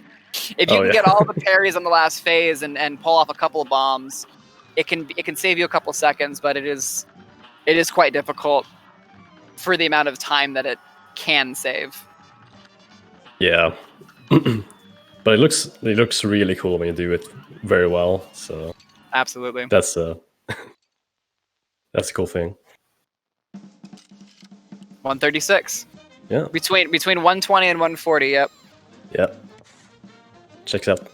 If you can get all the parries on the last phase and pull off a couple of bombs, it can save you a couple seconds, but it is quite difficult for the amount of time that it can save. Yeah. But it looks really cool when you do it very well. So absolutely, that's a cool thing. 136. Yeah. Between 120 and 140. Yep. Yep. Checks out.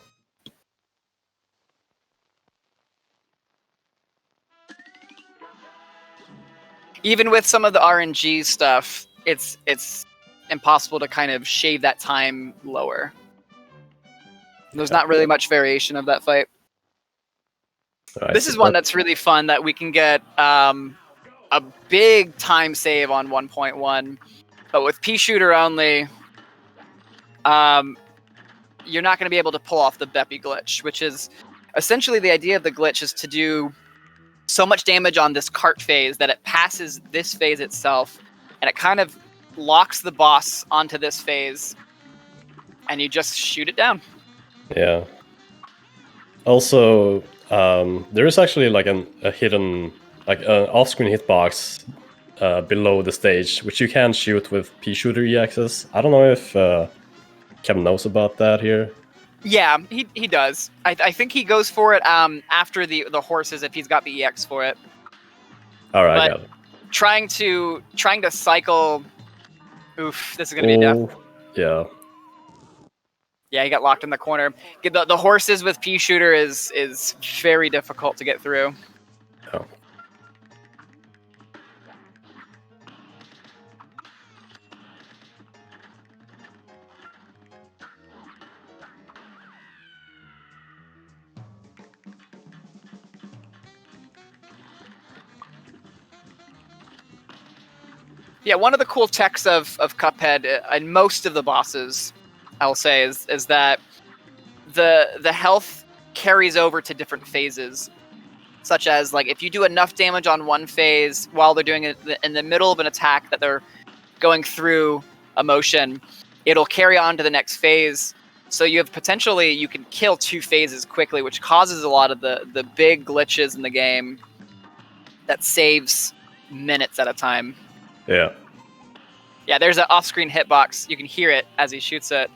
Even with some of the RNG stuff, it's impossible to kind of shave that time lower. There's not really much variation of that fight. This is one that's really fun that we can get a big time save on 1.1, but with pea shooter only, you're not going to be able to pull off the Beppy glitch, which is essentially the idea of the glitch is to do so much damage on this cart phase that it passes this phase itself, and it kind of locks the boss onto this phase, and you just shoot it down. Yeah. Also, there is actually like a hidden, like an off-screen hitbox below the stage, which you can shoot with pea shooter EXs. I don't know if Kevin knows about that here. Yeah, he does. I think he goes for it after the horses if he's got the EX for it. All right, but got it. Trying to cycle. Oof, this is gonna be death. Yeah. Yeah, he got locked in the corner. The horses with pea shooter is very difficult to get through. Oh. Yeah, one of the cool techs of Cuphead and most of the bosses, I'll say, is that the health carries over to different phases. Such as, like, if you do enough damage on one phase while they're doing it in the middle of an attack that they're going through a motion, it'll carry on to the next phase. So you can kill 2 phases quickly, which causes a lot of the big glitches in the game that saves minutes at a time. Yeah. Yeah, there's an off-screen hitbox. You can hear it as he shoots it.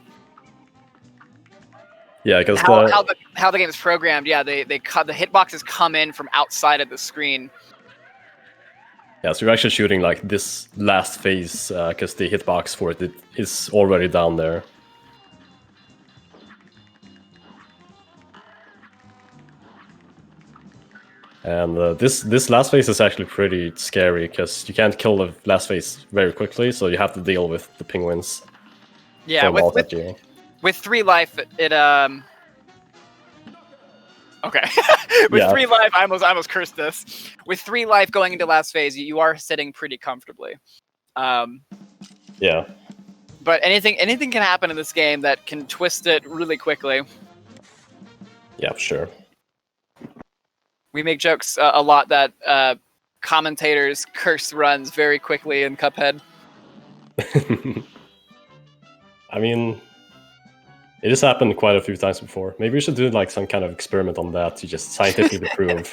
Yeah, because how the game is programmed. Yeah, they cut the hitboxes come in from outside of the screen. Yeah, so you're actually shooting like this last phase because the hitbox for it is already down there. And this last phase is actually pretty scary because you can't kill the last phase very quickly, so you have to deal with the penguins. Yeah, with 3 life, it okay. With 3 life, I almost cursed this. With 3 life going into last phase, you are sitting pretty comfortably. Yeah. But anything can happen in this game that can twist it really quickly. Yeah, for sure. We make jokes a lot that commentators curse runs very quickly in Cuphead. I mean, it has happened quite a few times before. Maybe we should do like some kind of experiment on that to just scientifically prove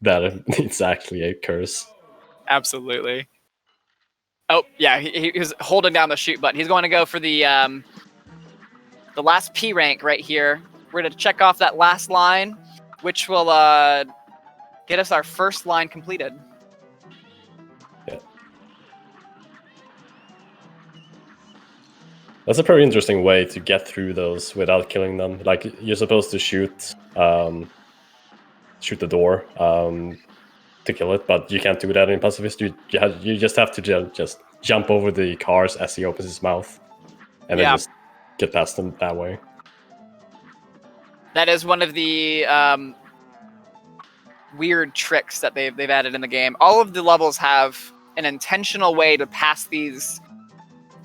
that it's actually a curse. Absolutely. Oh, yeah, he was holding down the shoot button. He's going to go for the last P rank right here. We're going to check off that last line, which will get us our first line completed. Yeah. That's a pretty interesting way to get through those without killing them. Like, you're supposed to shoot the door to kill it, but you can't do that in pacifist. You just have to just jump over the cars as he opens his mouth, and then just get past them that way. That is one of the weird tricks that they've added in the game. All of the levels have an intentional way to pass these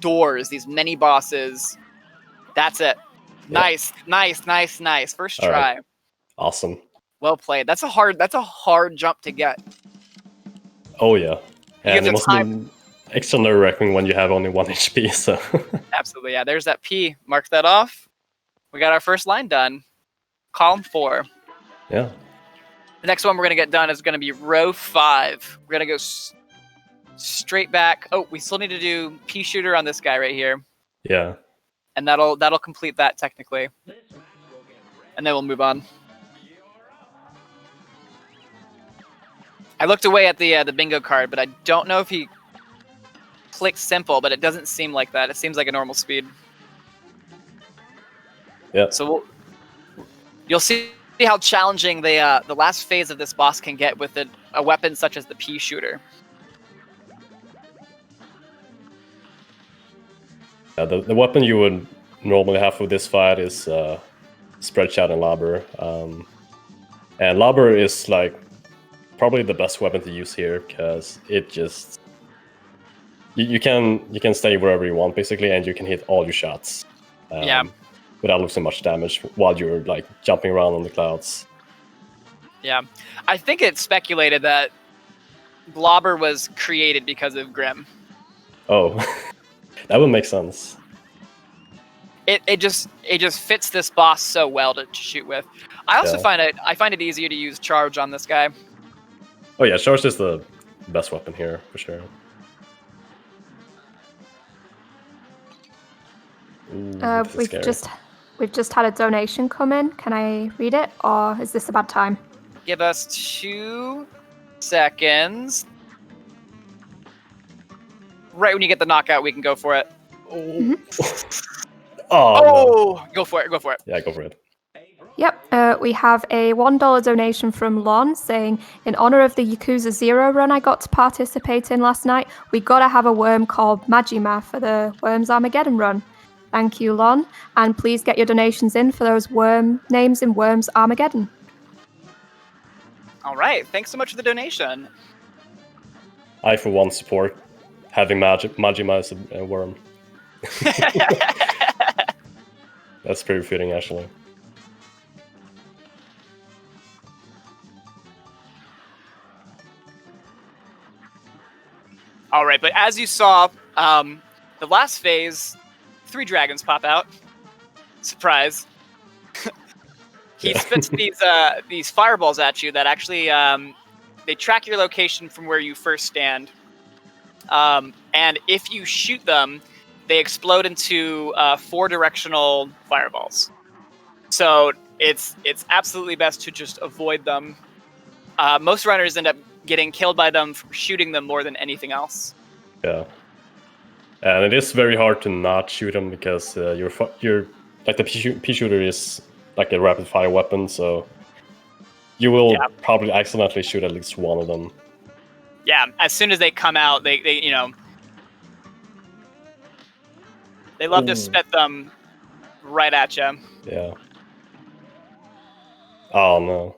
doors, these mini bosses. That's it. Yeah. Nice. First try. Right. Awesome. Well played. That's a hard jump to get. Oh yeah, and it must be extra nerve-wracking when you have only 1 HP. So absolutely, yeah. There's that P. Mark that off. We got our first line done. Column 4. Yeah. The next one we're gonna get done is gonna be row 5. We're gonna go straight back. Oh, we still need to do P shooter on this guy right here. Yeah. And that'll complete that technically. And then we'll move on. I looked away at the bingo card, but I don't know if he clicked simple, but it doesn't seem like that. It seems like a normal speed. Yeah. So you'll see how challenging the last phase of this boss can get with a weapon such as the pea shooter. Yeah, the weapon you would normally have for this fight is Spreadshot and Lobber. And Lobber is like probably the best weapon to use here because it just you can stay wherever you want basically, and you can hit all your shots. Without losing much damage while you're like jumping around on the clouds. Yeah, I think it's speculated that Blobber was created because of Grimm. Oh, that would make sense. It just fits this boss so well to shoot with. I also find it easier to use charge on this guy. Oh yeah, charge is the best weapon here for sure. Ooh, we've just had a donation come in. Can I read it, or is this a bad time? Give us 2 seconds. Right when you get the knockout, we can go for it. Mm-hmm. No. Go for it. Yeah, go for it. Yep, we have a $1 donation from Lon saying, in honor of the Yakuza 0 run I got to participate in last night, we gotta have a worm called Majima for the Worms Armageddon run. Thank you, Lon, and please get your donations in for those worm names in Worms Armageddon. All right, thanks so much for the donation. I, for one, support having Majima as a worm. That's pretty fitting, actually. All right, but as you saw, the last phase, 3 dragons pop out. Surprise. He spits these fireballs at you that actually they track your location from where you first stand. And if you shoot them, they explode into 4-directional fireballs. So it's absolutely best to just avoid them. Most runners end up getting killed by them from shooting them more than anything else. Yeah, and it is very hard to not shoot them because you're like the pea shooter is like a rapid fire weapon, so you will probably accidentally shoot at least one of them. Yeah, as soon as they come out, they you know, they love to spit them right at you. Yeah. Oh no.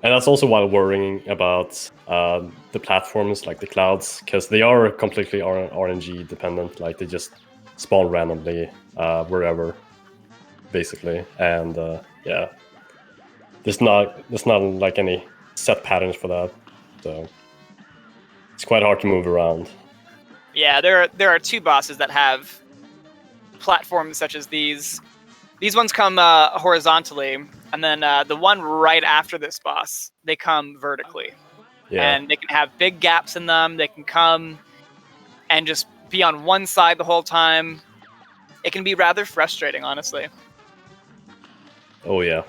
And that's also why worrying about the platforms like the clouds, because they are completely RNG dependent. Like they just spawn randomly wherever, basically. And yeah, there's not like any set patterns for that, so it's quite hard to move around. Yeah, there are 2 bosses that have platforms such as these. These ones come horizontally, and then the one right after this boss, they come vertically. Yeah. And they can have big gaps in them. They can come and just be on one side the whole time. It can be rather frustrating, honestly. Oh yeah.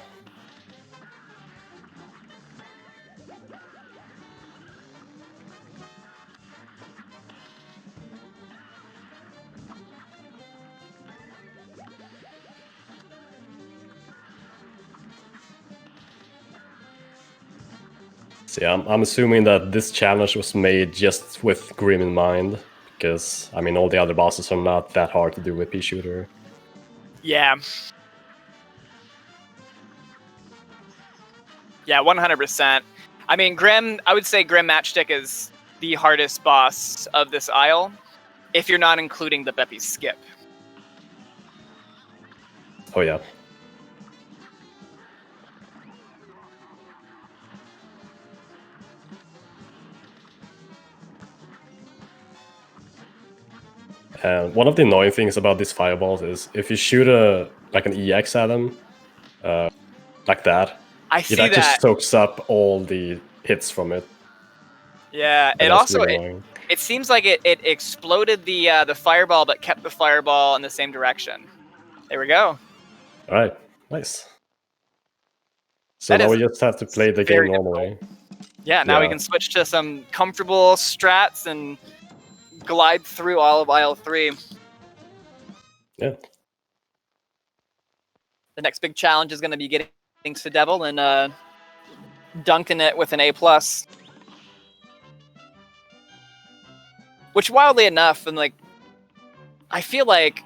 So yeah, I'm assuming that this challenge was made just with Grim in mind, because I mean all the other bosses are not that hard to do with pea shooter. Yeah. Yeah, 100%. I mean, I would say Grim Matchstick is the hardest boss of this aisle, if you're not including the Beppy Skip. Oh yeah. And one of the annoying things about these fireballs is if you shoot like an EX at them, like that, it actually soaks up all the hits from it. Yeah, and it also really annoying. It seems like it exploded the fireball, but kept the fireball in the same direction. There we go. All right, nice. So now we just have to play the game normally. Yeah, now we can switch to some comfortable strats and glide through all of aisle 3. Yeah. The next big challenge is going to be getting to Devil and dunking it with an A+. Which, wildly enough, and like, I feel like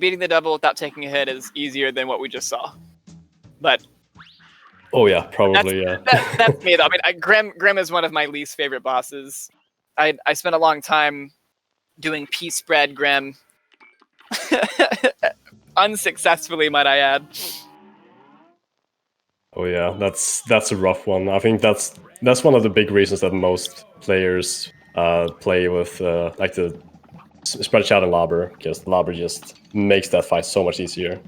beating the Devil without taking a hit is easier than what we just saw. But oh yeah, probably that's me though. I mean, Grim is one of my least favorite bosses. I spent a long time doing P spread Grim, unsuccessfully, might I add. Oh yeah, that's a rough one. I think that's one of the big reasons that most players play with like the spread shot and lobber, because lobber just makes that fight so much easier.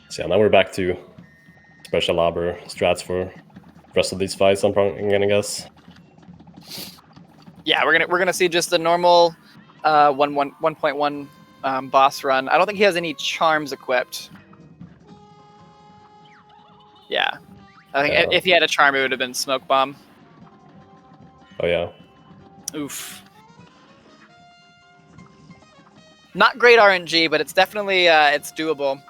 So yeah, now we're back to special lobber strats for the rest of these fights, I'm gonna guess. Yeah, we're gonna see just the normal 1.1 boss run. I don't think he has any charms equipped. Yeah, I think if he had a charm, it would have been Smoke Bomb. Oh yeah. Oof. Not great RNG, but it's definitely it's doable.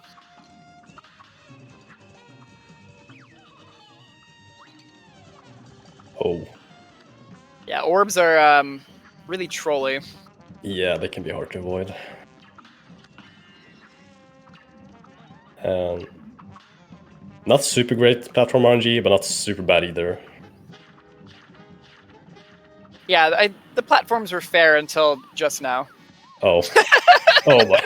Oh. Yeah, orbs are really trolly. Yeah, they can be hard to avoid. Not super great platform RNG, but not super bad either. Yeah, the platforms were fair until just now. Oh. Oh my.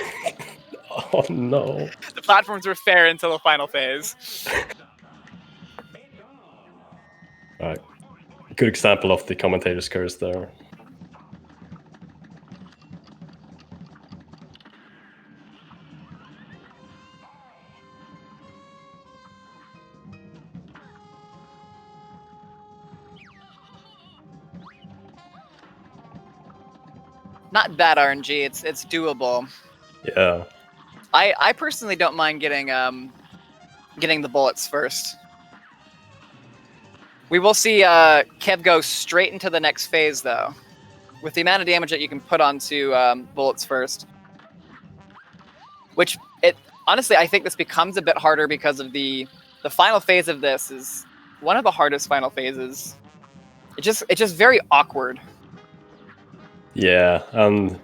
Oh no. The platforms were fair until the final phase. Alright. Good example of the commentator's curse there. Not bad RNG. It's doable. Yeah. I personally don't mind getting the bullets first. We will see Kev go straight into the next phase though, with the amount of damage that you can put onto bullets first. Which honestly I think this becomes a bit harder because of the final phase of this is one of the hardest final phases. It's just very awkward. Yeah, and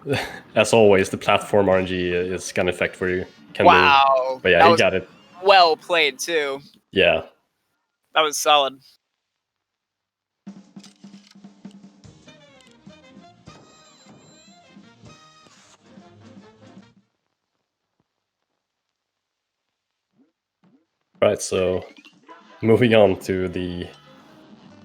as always, the platform RNG is kind of effect for you. Wow. But yeah, that he was got it. well played too. Yeah. That was solid. Right, so moving on to the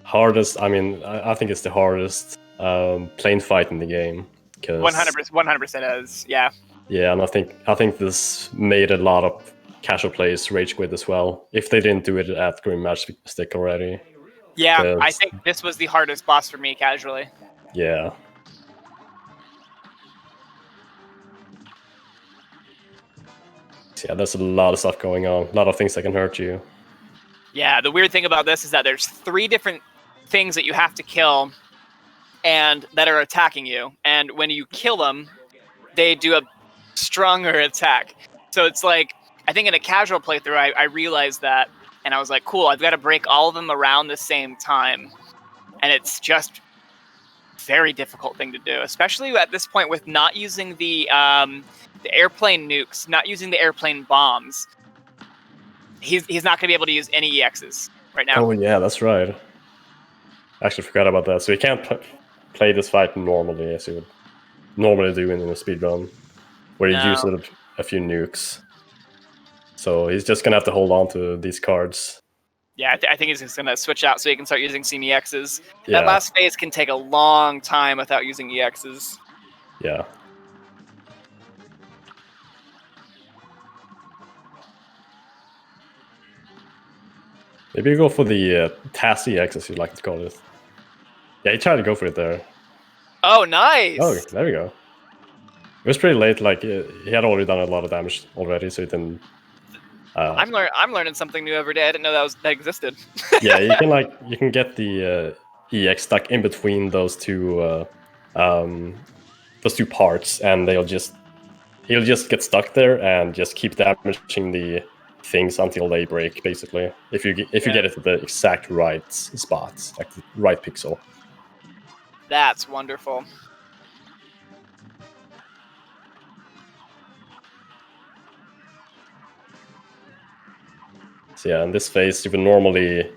hardest, I think it's the hardest plane fight in the game. 100% is, yeah. Yeah, and I think this made a lot of casual players rage quit as well, if they didn't do it at Grim Matchstick already. Yeah, I think this was the hardest boss for me casually. Yeah. Yeah, there's a lot of stuff going on, a lot of things that can hurt you. Yeah, the weird thing about this is that there's 3 different things that you have to kill and that are attacking you. And when you kill them, they do a stronger attack. So it's like, I think in a casual playthrough, I realized that, and I was like, cool, I've got to break all of them around the same time. And it's just very difficult thing to do, especially at this point with not using the airplane nukes, not using the airplane bombs. He's not going to be able to use any EXs right now. Oh yeah, that's right. I actually forgot about that. So you can't play this fight normally as you would normally do in a speedrun, where you use a few nukes. So he's just gonna have to hold on to these cards. Yeah, I think he's just going to switch out so he can start using some EXs. Yeah. That last phase can take a long time without using EXs. Yeah. Maybe you go for the TAS EX, as you like to call it. Yeah, he tried to go for it there. Oh, nice! Oh, there we go. It was pretty late, like, he had already done a lot of damage already, so he didn't... I'm learning something new every day. I didn't know that existed. Yeah, you can get the EX stuck in between those two parts, and he'll just get stuck there and just keep damaging the things until they break. Basically, if you get it to the exact right spot, like the right pixel. That's wonderful. So yeah, in this phase, you would normally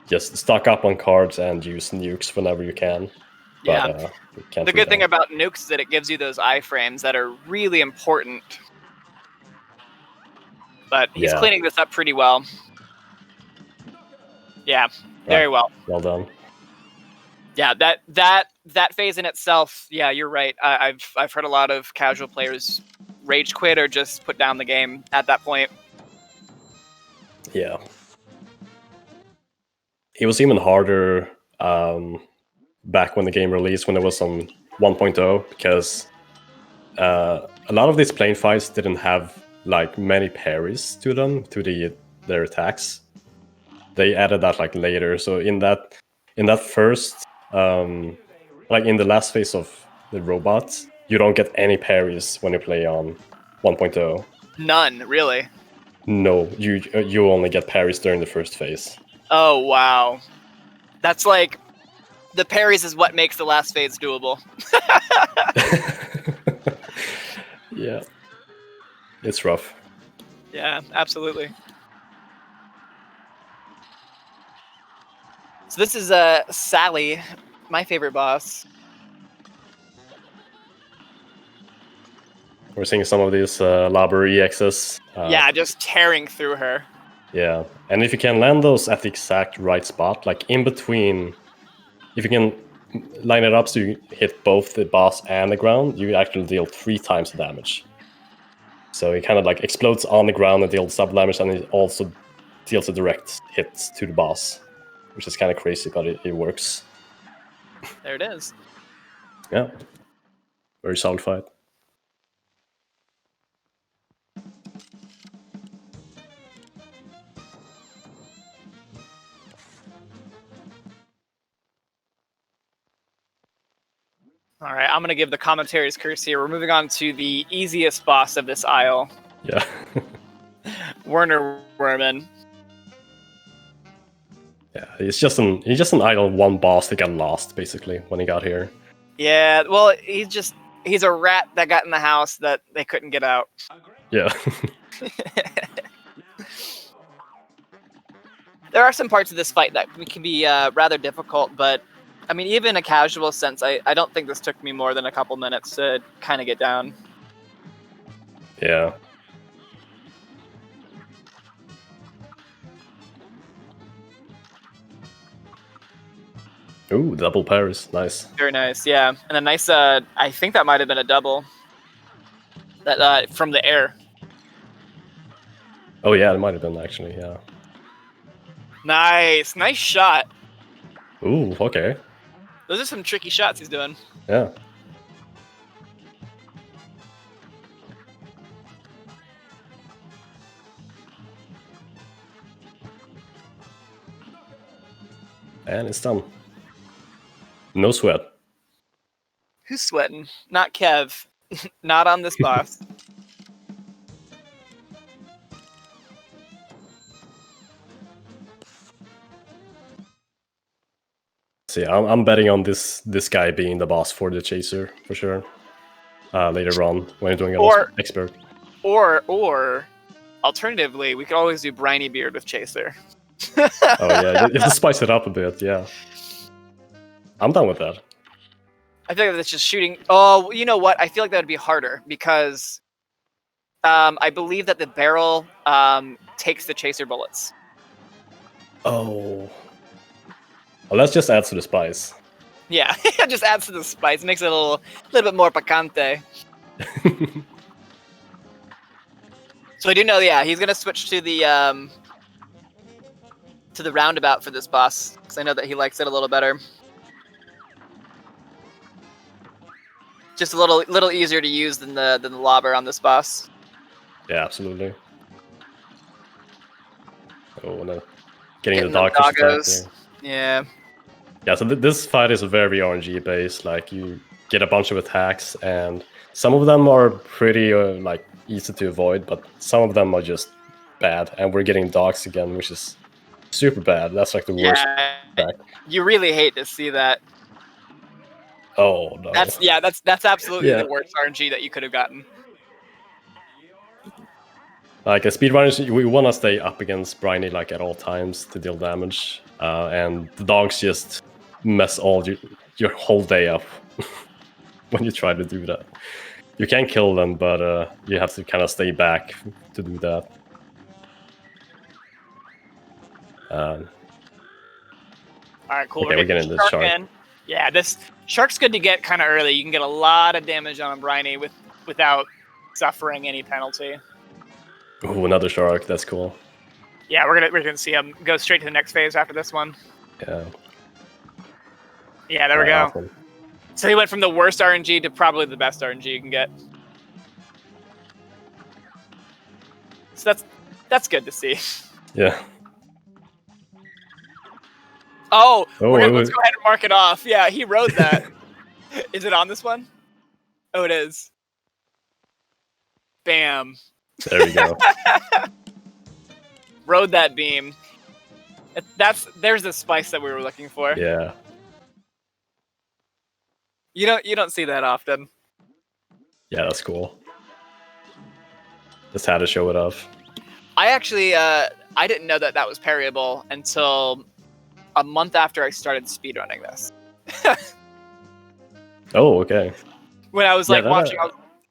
just stock up on cards and use nukes whenever you can. But, Yeah. you can't The do good thing that. about nukes is that it gives you those iframes that are really important. But he's cleaning this up pretty well. Yeah, very well. Well done. Yeah, that phase in itself. Yeah, you're right. I've heard a lot of casual players rage quit or just put down the game at that point. Yeah. It was even harder back when the game released, when it was on 1.0, because a lot of these plane fights didn't have like many parries to them, to their attacks. They added that like later. So in that first like in the last phase of the robots, you don't get any parries when you play on 1.0. None, really. No, you only get parries during the first phase. Oh wow, that's like the parries is what makes the last phase doable. Yeah, it's rough. Yeah, absolutely. So this is Sally, my favorite boss. We're seeing some of these Labor EXs. Yeah, just tearing through her. Yeah, and if you can land those at the exact right spot, like in between, if you can line it up so you hit both the boss and the ground, you actually deal 3 times the damage. So it kind of like explodes on the ground and deals double damage, and it also deals a direct hit to the boss, which is kind of crazy, but it works. There it is. Yeah, very solid fight. All right, I'm going to give the commentary's curse here. We're moving on to the easiest boss of this aisle. Yeah. Werner Werman. Yeah, he's just an idle one boss that got lost basically when he got here. Yeah, well, he's a rat that got in the house that they couldn't get out. Yeah. There are some parts of this fight that can be rather difficult, but I mean, even in a casual sense, I don't think this took me more than a couple minutes to kind of get down. Yeah. Ooh, double Paris, nice. Very nice, yeah, and a nice. I think that might have been a double. That from the air. Oh yeah, it might have been actually. Yeah. Nice shot. Ooh, okay. Those are some tricky shots he's doing. Yeah. And it's done. No sweat. Who's sweating? Not Kev. Not on this boss. See, I'm betting on this guy being the boss for the chaser for sure. Later on when you're doing an expert. Or alternatively, we could always do briny beard with chaser. Oh yeah, you have to spice it up a bit. Yeah. I'm done with that. I feel like that's just shooting. Oh, you know what? I feel like that would be harder because I believe that the barrel takes the chaser bullets. Oh. Well, let's just add to the spice. Yeah, it just adds to the spice. Makes it a little bit more picante. So I do know, yeah, he's gonna switch to the roundabout for this boss because I know that he likes it a little better. Just a little easier to use than the lobber on this boss. Yeah, absolutely. Oh no, getting the doggos. Yeah. Yeah, so this fight is very RNG based. Like you get a bunch of attacks, and some of them are pretty like easy to avoid, but some of them are just bad. And we're getting dogs again, which is super bad. That's like the worst. Attack. You really hate to see that. Oh no. That's absolutely the worst RNG that you could have gotten. Like as speedrunners, we want to stay up against Briny like at all times to deal damage, and the dogs just mess all your whole day up when you try to do that. You can kill them, but you have to kind of stay back to do that. All right, cool. Okay, we're getting the shark. Yeah, this shark's good to get kind of early. You can get a lot of damage on a Briny without suffering any penalty. Ooh, another shark. That's cool. Yeah, we're gonna see him go straight to the next phase after this one. Yeah. Yeah, there we go. Awesome. So he went from the worst RNG to probably the best RNG you can get. So that's good to see. Yeah. Oh, let's go ahead and mark it off. Yeah, he rode that. Is it on this one? Oh, it is. Bam. There we go. Rode that beam. There's the spice that we were looking for. Yeah. You don't see that often. Yeah, that's cool. Just had to show it off. I actually I didn't know that was parryable until a month after I started speedrunning this. Oh, okay. When I was Yeah, like watching,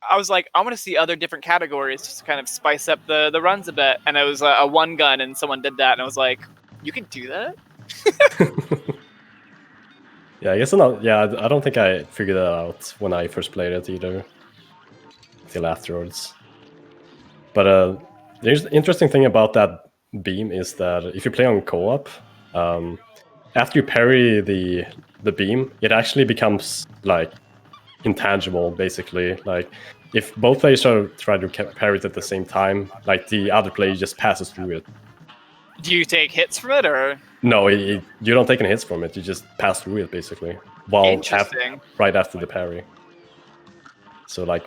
I was like, I want to see other different categories just to kind of spice up the runs a bit. And it was a one gun, and someone did that, and I was like, you can do that? Yeah, I guess not. Yeah, I don't think I figured that out when I first played it either. Until afterwards. But the interesting thing about that beam is that if you play on co-op, after you parry the beam, it actually becomes like intangible, basically. Like if both players are trying to parry it at the same time, like the other player just passes through it. Do you take hits from it, or? No, you don't take any hits from it. You just pass through it basically, Interesting. right after the parry. So like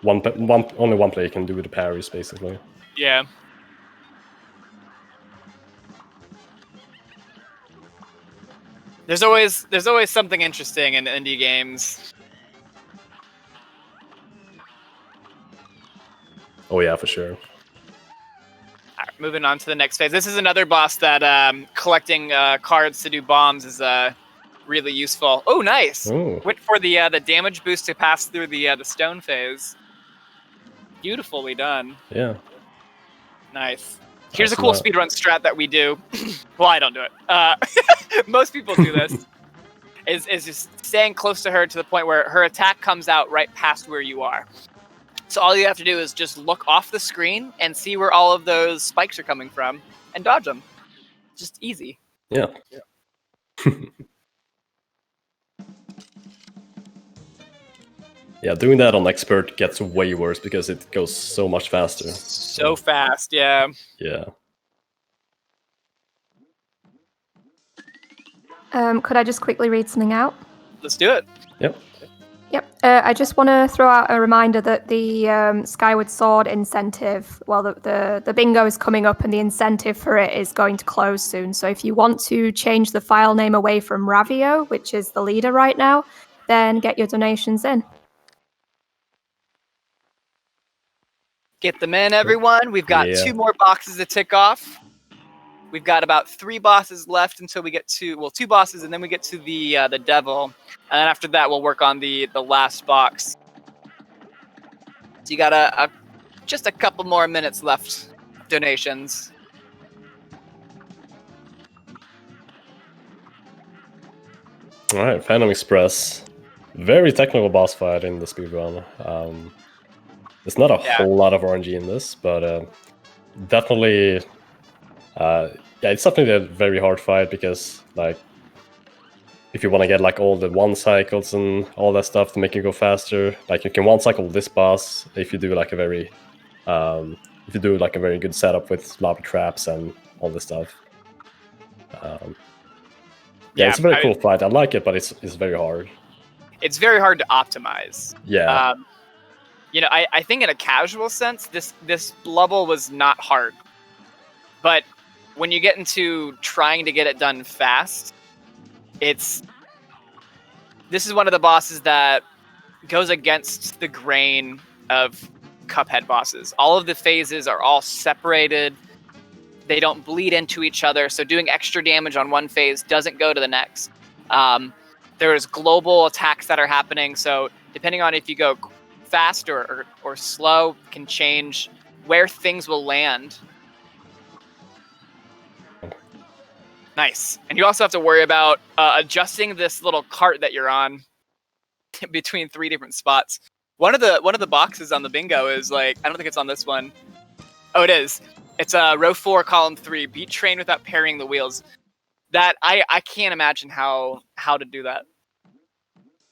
only one player can do the parries basically. Yeah. There's always something interesting in indie games. Oh yeah, for sure. All right, moving on to the next phase. This is another boss that collecting cards to do bombs is really useful. Oh, nice! Oh. Wait for the damage boost to pass through the stone phase. Beautifully done. Yeah. Nice. Here's a That's cool not- speedrun strat that we do. Well, I don't do it. Most people do this. is just staying close to her to the point where her attack comes out right past where you are. So all you have to do is just look off the screen and see where all of those spikes are coming from and dodge them. Just easy. Yeah. Yeah, doing that on expert gets way worse because it goes so much faster. So fast, yeah. Yeah. Could I just quickly read something out? Let's do it. Yep. Yep. I just want to throw out a reminder that the Skyward Sword incentive, well, the bingo is coming up and the incentive for it is going to close soon. So if you want to change the file name away from Ravio, which is the leader right now, then get your donations in. Get them in, everyone. We've got 2 more boxes to tick off. We've got about 3 bosses left until we get to, well, 2 bosses, and then we get to the devil. And then after that, we'll work on the last box. So you got just a couple more minutes left. Donations. All right, Phantom Express. Very technical boss fight in the speedrun. There's not a whole lot of RNG in this, but definitely, yeah, it's definitely a very hard fight because, like, if you want to get like all the 1 cycles and all that stuff to make you go faster, like you can 1 cycle this boss if you do like a very, good setup with lava traps and all this stuff. Yeah, it's a very cool fight. I like it, but it's very hard. It's very hard to optimize. Yeah. I think in a casual sense, this level was not hard. But when you get into trying to get it done fast, this is one of the bosses that goes against the grain of Cuphead bosses. All of the phases are all separated. They don't bleed into each other, so doing extra damage on one phase doesn't go to the next. There's global attacks that are happening, so depending on if you go fast or slow can change where things will land. Nice. And you also have to worry about adjusting this little cart that you're on between 3 different spots. One of the boxes on the bingo is like, I don't think it's on this one. Oh, it is. It's row 4, column 3. Beat train without parrying the wheels. That I can't imagine how to do that.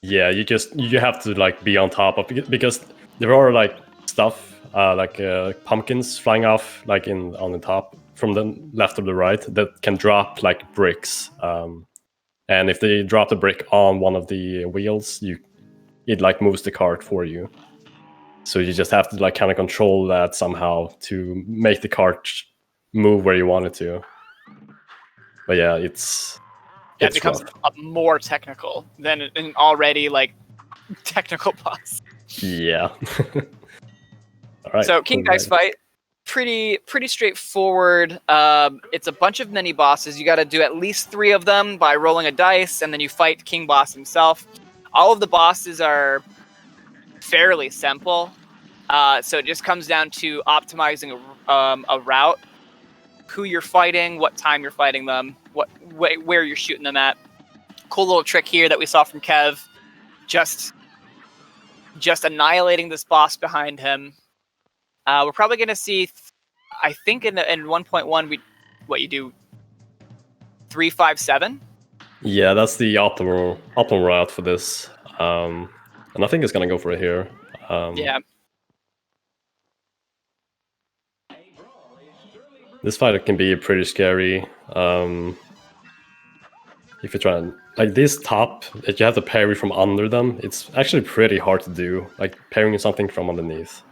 Yeah, you have to like be on top of it because there are like stuff like pumpkins flying off like on the top from the left or the right that can drop like bricks, and if they drop the brick on one of the wheels, it like moves the cart for you. So you just have to like kind of control that somehow to make the cart move where you want it to. But yeah, it becomes more technical than an already like technical boss. Yeah. All right. So King Dice fight. pretty straightforward. It's a bunch of mini bosses. You got to do at least 3 of them by rolling a dice, and then you fight King Boss himself. All of the bosses are fairly simple, so it just comes down to optimizing a route, who you're fighting, what time you're fighting them, where you're shooting them at. Cool little trick here that we saw from Kev, just annihilating this boss behind him. We're probably going to see, I think in 1.1, what you do, 3, 5, 7? Yeah, that's the optimal route for this. And I think it's going to go for it here. Yeah. This fight can be pretty scary. If you try and, like, this top, that you have to parry from under them, it's actually pretty hard to do. Like, parrying something from underneath.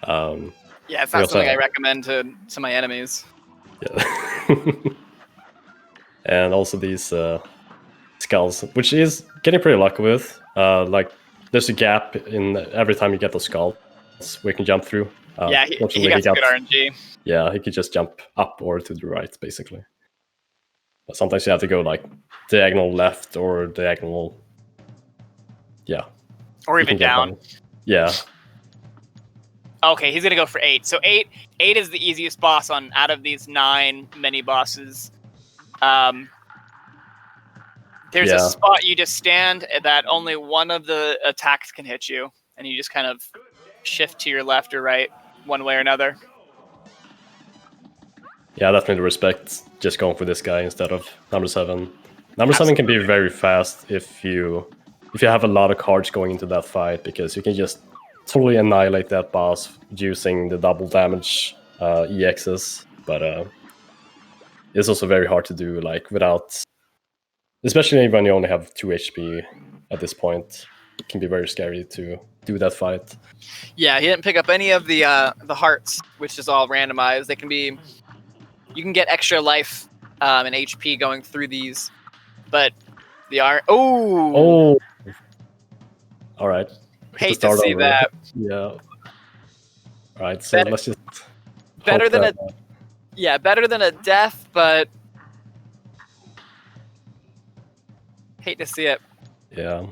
Yeah, it's not something I recommend to my enemies. Yeah. And also these skulls, which is getting pretty lucky with. Like, there's a gap in every time you get those skulls we can jump through. Yeah, he got some good RNG. Yeah, he could just jump up or to the right, basically. But sometimes you have to go, like, diagonal left or diagonal... Yeah. Or even down. Yeah. Okay, he's going to go for 8. So 8 is the easiest boss out of these 9 mini bosses. There's a spot you just stand that only one of the attacks can hit you, and you just kind of shift to your left or right one way or another. Yeah, definitely respect just going for this guy instead of number 7. Number 7 can be very fast if you have a lot of cards going into that fight, because you can just totally annihilate that boss using the double damage EXs. But it's also very hard to do, like, without, especially when you only have 2 HP at this point. It can be very scary to do that fight. Yeah, he didn't pick up any of the hearts, which is all randomized. You can get extra life and HP going through these, but the Oh! Alright. Hate to see that. Yeah. Alright, so let's just... Better than a death, but... Hate to see it. Yeah.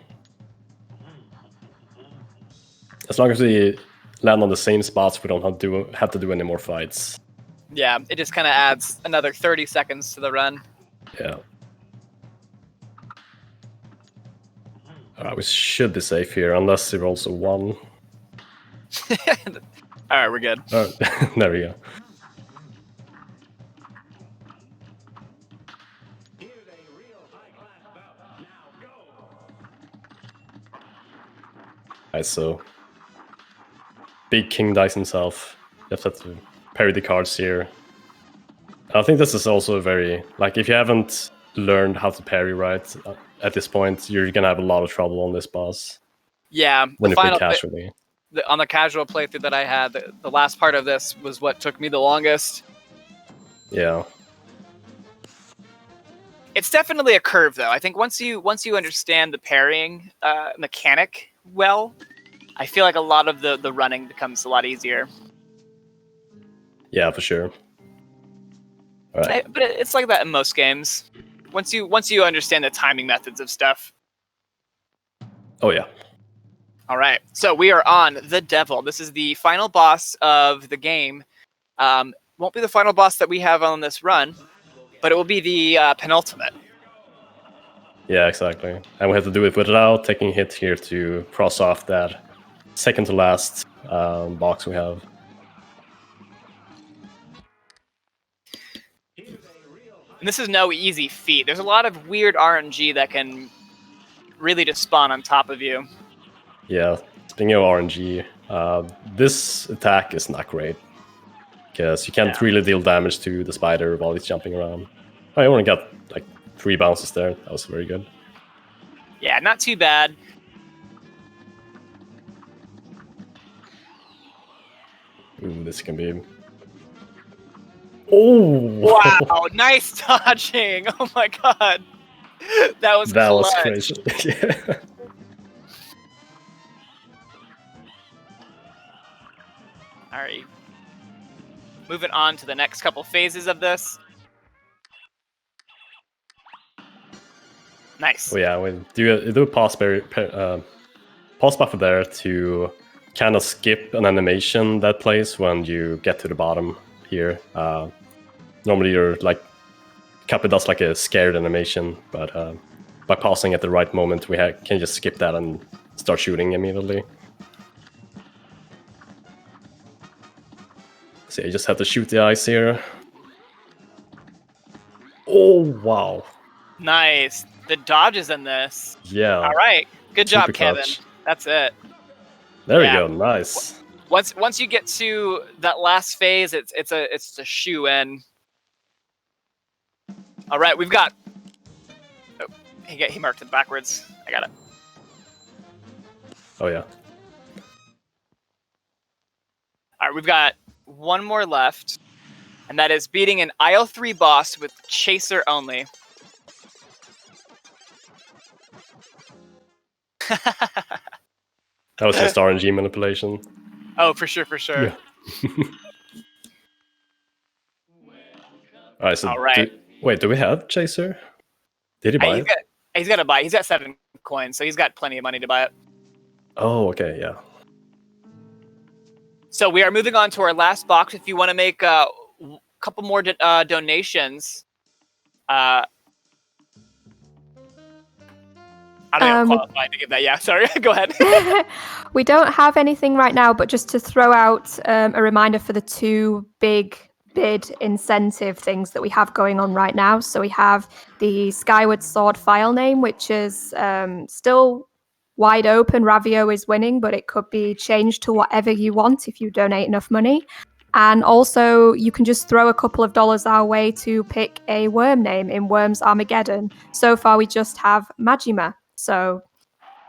As long as we land on the same spots, we don't have to do any more fights. Yeah, it just kind of adds another 30 seconds to the run. Yeah. Alright, we should be safe here, unless he rolls a 1. Alright, we're good. There we go. Alright, so... Big King dies himself. You just have to parry the cards here. I think this is also very... Like, if you haven't learned how to parry right at this point, you're gonna have a lot of trouble on this boss. Yeah, when you play casually. On the casual playthrough that I had, the last part of this was what took me the longest. Yeah. It's definitely a curve, though. I think once you understand the parrying mechanic well, I feel like a lot of the running becomes a lot easier. Yeah, for sure. All right. But it's like that in most games. Once you understand the timing methods of stuff. Oh yeah. All right. So we are on the Devil. This is the final boss of the game. Won't be the final boss that we have on this run, but it will be the penultimate. Yeah, exactly. And we have to do it without taking a hit here to cross off that second to last box we have. And this is no easy feat. There's a lot of weird RNG that can really just spawn on top of you. Yeah, speaking of RNG, this attack is not great. Because you can't really deal damage to the spider while he's jumping around. I only got like 3 bounces there. That was very good. Yeah, not too bad. Ooh, this can be... Oh! Wow, nice dodging! Oh my god. That was crazy. Yeah. Alright. moving on to the next couple phases of this. Nice. Oh yeah, we do a pause buffer there to kind of skip an animation that plays when you get to the bottom here. Normally you're like, Cuphead does like a scared animation, but by pausing at the right moment, we can just skip that and start shooting immediately. So you just have to shoot the ice here. Oh, wow. Nice. The dodges in this. Yeah. All right. Good job, Super Kevin. clutch. That's it. There Yeah. we go. Nice. Once you get to that last phase, it's a shoe in. All right, we've got. Oh, he marked it backwards. I got it. Oh yeah. All right, we've got one more left, and that is beating an aisle 3 boss with Chaser only. That was just RNG manipulation. Oh, for sure, for sure. Yeah. All right. So All right. wait, do we have Chaser? Did he buy it? He's got to buy. He's got 7 coins, so he's got plenty of money to buy it. Oh, okay, yeah. So we are moving on to our last box. If you want to make a couple more donations, I don't know if I'm qualified to give that. Yeah, sorry. Go ahead. We don't have anything right now, but just to throw out a reminder for the 2 big bid incentive things that we have going on right now. So we have the Skyward Sword file name, which is still wide open. Ravio is winning, but it could be changed to whatever you want if you donate enough money. And also, you can just throw a couple of dollars our way to pick a worm name in Worms Armageddon. So far, we just have Majima. So,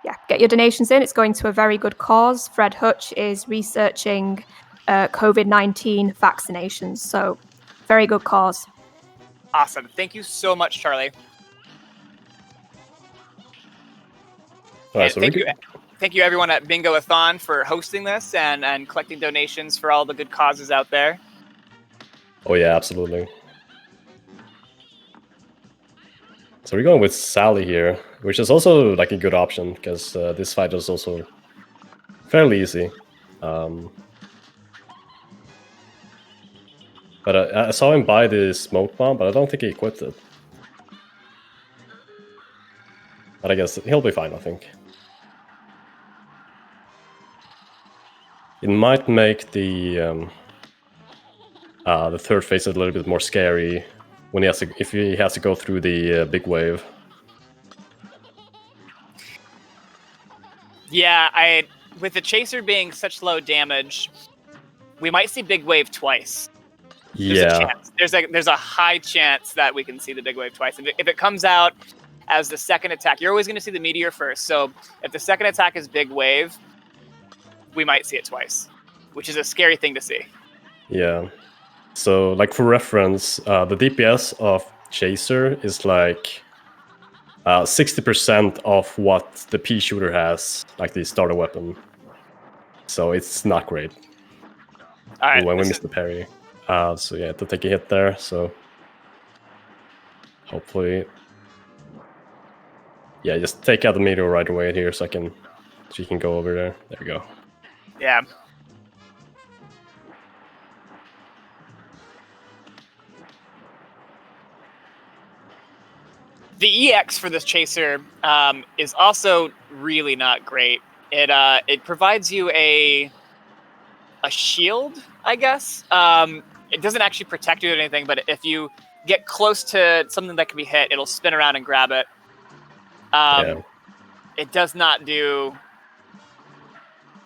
yeah, get your donations in. It's going to a very good cause. Fred Hutch is researching COVID-19 vaccinations. So, very good cause. Awesome. Thank you so much, Charlie. All right, so thank you everyone at Bingothon for hosting this and collecting donations for all the good causes out there. Oh yeah, absolutely. So we're going with Sally here, which is also like a good option because this fight is also fairly easy. But I saw him buy the smoke bomb, but I don't think he equipped it. But I guess he'll be fine, I think. It might make the third phase a little bit more scary when if he has to go through the big wave. Yeah, with the Chaser being such low damage, we might see big wave twice. There's a chance. There's a high chance that we can see the big wave twice. If it comes out as the second attack, you're always going to see the meteor first. So if the second attack is big wave, we might see it twice, which is a scary thing to see. Yeah. So, like for reference, the DPS of Chaser is like 60% of what the Pea Shooter has, like the starter weapon. So it's not great. All right. When we missed the parry. So yeah, to take a hit there. So hopefully, yeah, just take out the meteor right away here, so she can go over there. There we go. Yeah. The EX for this Chaser is also really not great. It provides you a shield, I guess. It doesn't actually protect you or anything, but if you get close to something that can be hit, it'll spin around and grab it. Yeah. It does not do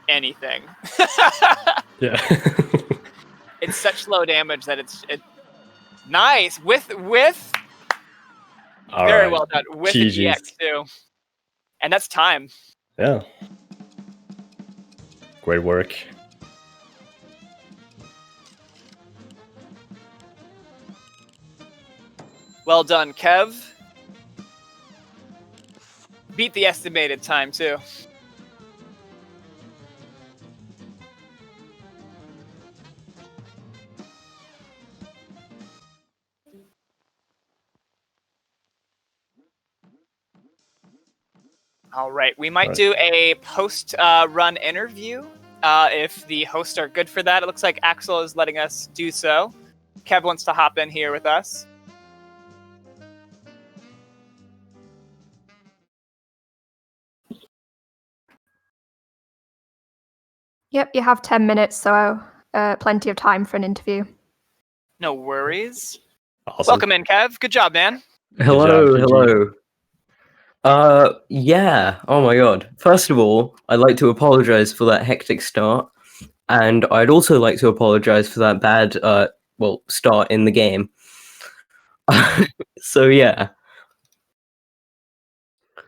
anything. Yeah. It's such low damage that it's nice with All very right. well done with GG's. the EX too, and that's time. Yeah. Great work. Well done, Kev. Beat the estimated time too. All right, we might Right. do a post-run interview if the hosts are good for that. It looks like Axel is letting us do so. Kev wants to hop in here with us. Yep, you have 10 minutes, so plenty of time for an interview. No worries. Awesome. Welcome in, Kev. Good job, man. Hello, GG. hello. Yeah. Oh my god. First of all, I'd like to apologize for that hectic start, and I'd also like to apologize for that bad, start in the game. So yeah.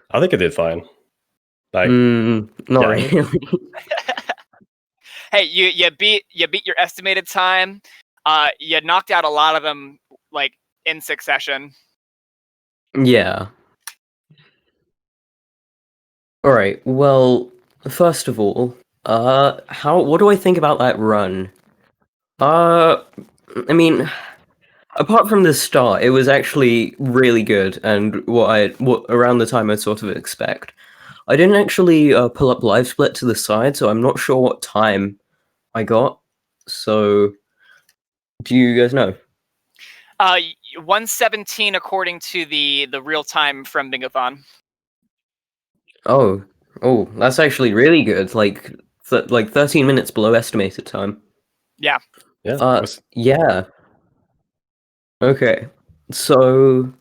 I think I did fine. Like, Not yeah. really. Hey, you beat your estimated time. You knocked out a lot of them like in succession. Yeah. All right. Well, first of all, what do I think about that run? I mean, apart from the start, it was actually really good, and what around the time I'd sort of expect. I didn't actually pull up live split to the side, so I'm not sure what time I got. So, do you guys know? 117 according to the real time from Bingothon. Oh, that's actually really good. Like 13 minutes below estimated time. Yeah. Yeah. Yeah. Okay. So,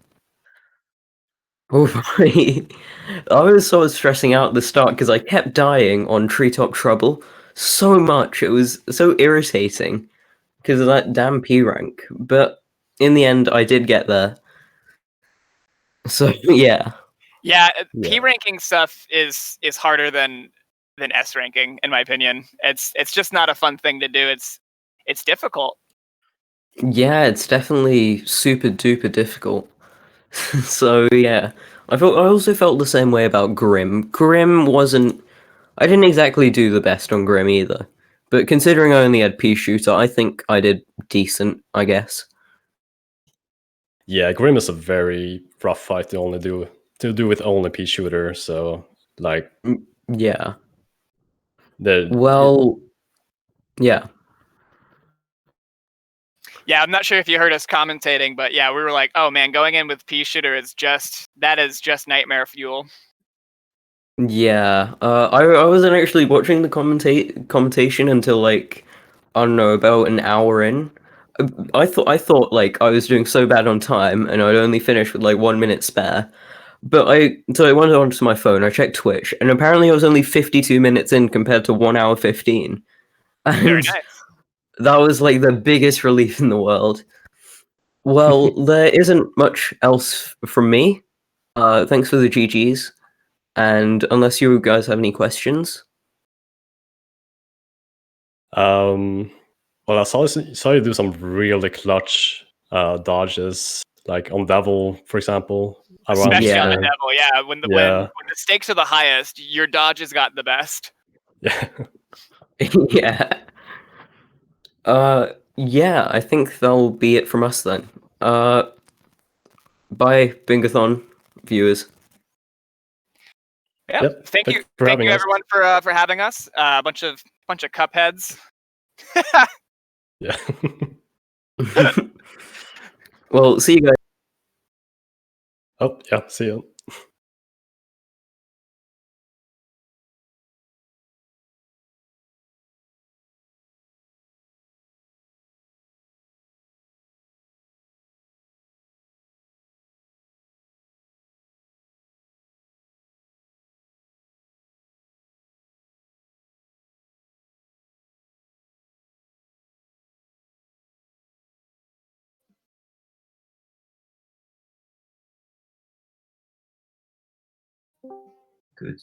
oh boy. I was sort of stressing out at the start because I kept dying on Treetop Trouble so much. It was so irritating because of that damn P rank. But in the end, I did get there. So yeah. Yeah, Yeah. P ranking stuff is harder than S ranking, in my opinion. It's just not a fun thing to do. It's difficult. Yeah, it's definitely super duper difficult. So yeah. I also felt the same way about Grim. Grim wasn't I didn't exactly do the best on Grim either. But considering I only had Pea Shooter, I think I did decent, I guess. Yeah, Grim is a very rough fight to do with only Pea Shooter. So like Yeah. the Well, yeah. Yeah, I'm not sure if you heard us commentating, but yeah, we were like, oh man, going in with Pea Shooter is just nightmare fuel. Yeah. I wasn't actually watching the commentation until like I don't know, about an hour in. I thought like I was doing so bad on time and I'd only finish with like 1 minute spare. But so I went onto my phone, I checked Twitch, and apparently I was only 52 minutes in compared to 1 hour 15. Very And nice. that was like the biggest relief in the world. Well, there isn't much else from me. Thanks for the GGs. And unless you guys have any questions. Well, I saw you do some really clutch dodges, like on Devil, for example. Especially on the Yeah. devil, yeah. When Yeah. the stakes are the highest, your dodge has got the best. Yeah. Yeah. Yeah, I think that'll be it from us then. Bye, Bingothon viewers. Yeah. Yep. Thank Thanks you, for having us. everyone for having us. A bunch of Cupheads. Yeah. Well, see you guys. Oh, yeah. See you. Good.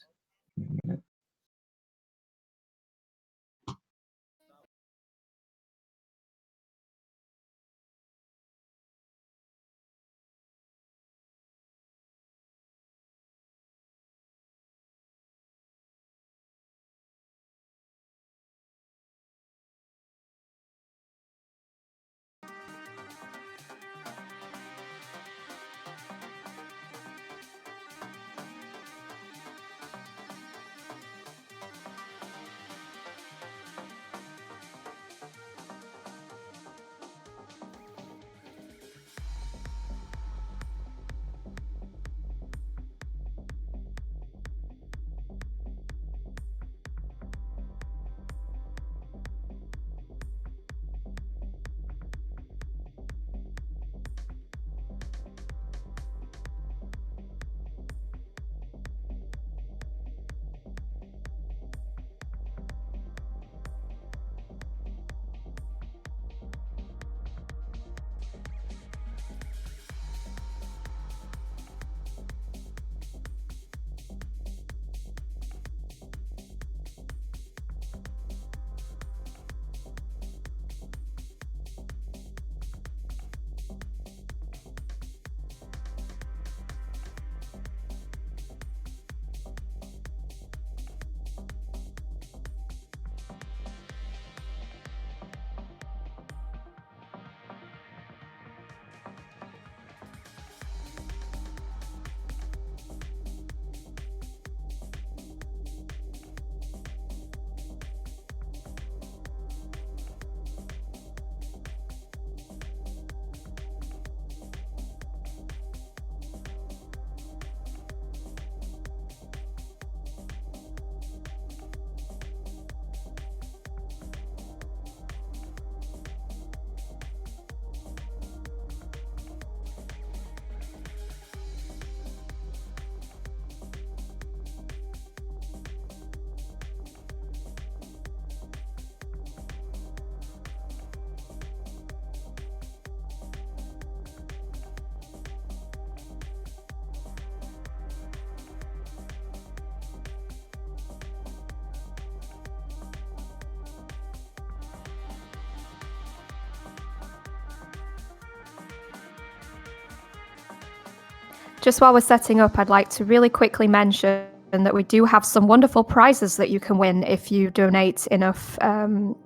just while we're setting up, I'd like to really quickly mention that we do have some wonderful prizes that you can win if you donate enough. Throw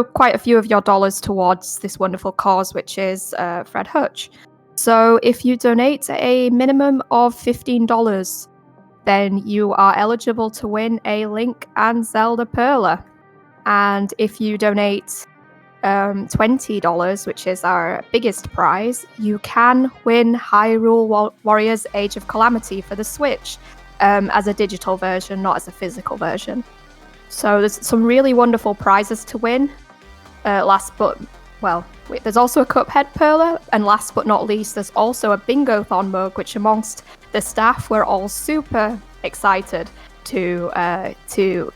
quite a few of your dollars towards this wonderful cause, which is Fred Hutch. So if you donate a minimum of $15, then you are eligible to win a Link and Zelda Perler. And if you donate $20, which is our biggest prize, you can win Hyrule Warriors Age of Calamity for the Switch as a digital version, not as a physical version. So there's some really wonderful prizes to win. There's also a Cuphead Perler, and last but not least, there's also a Bingothon mug, which amongst the staff, we're all super excited to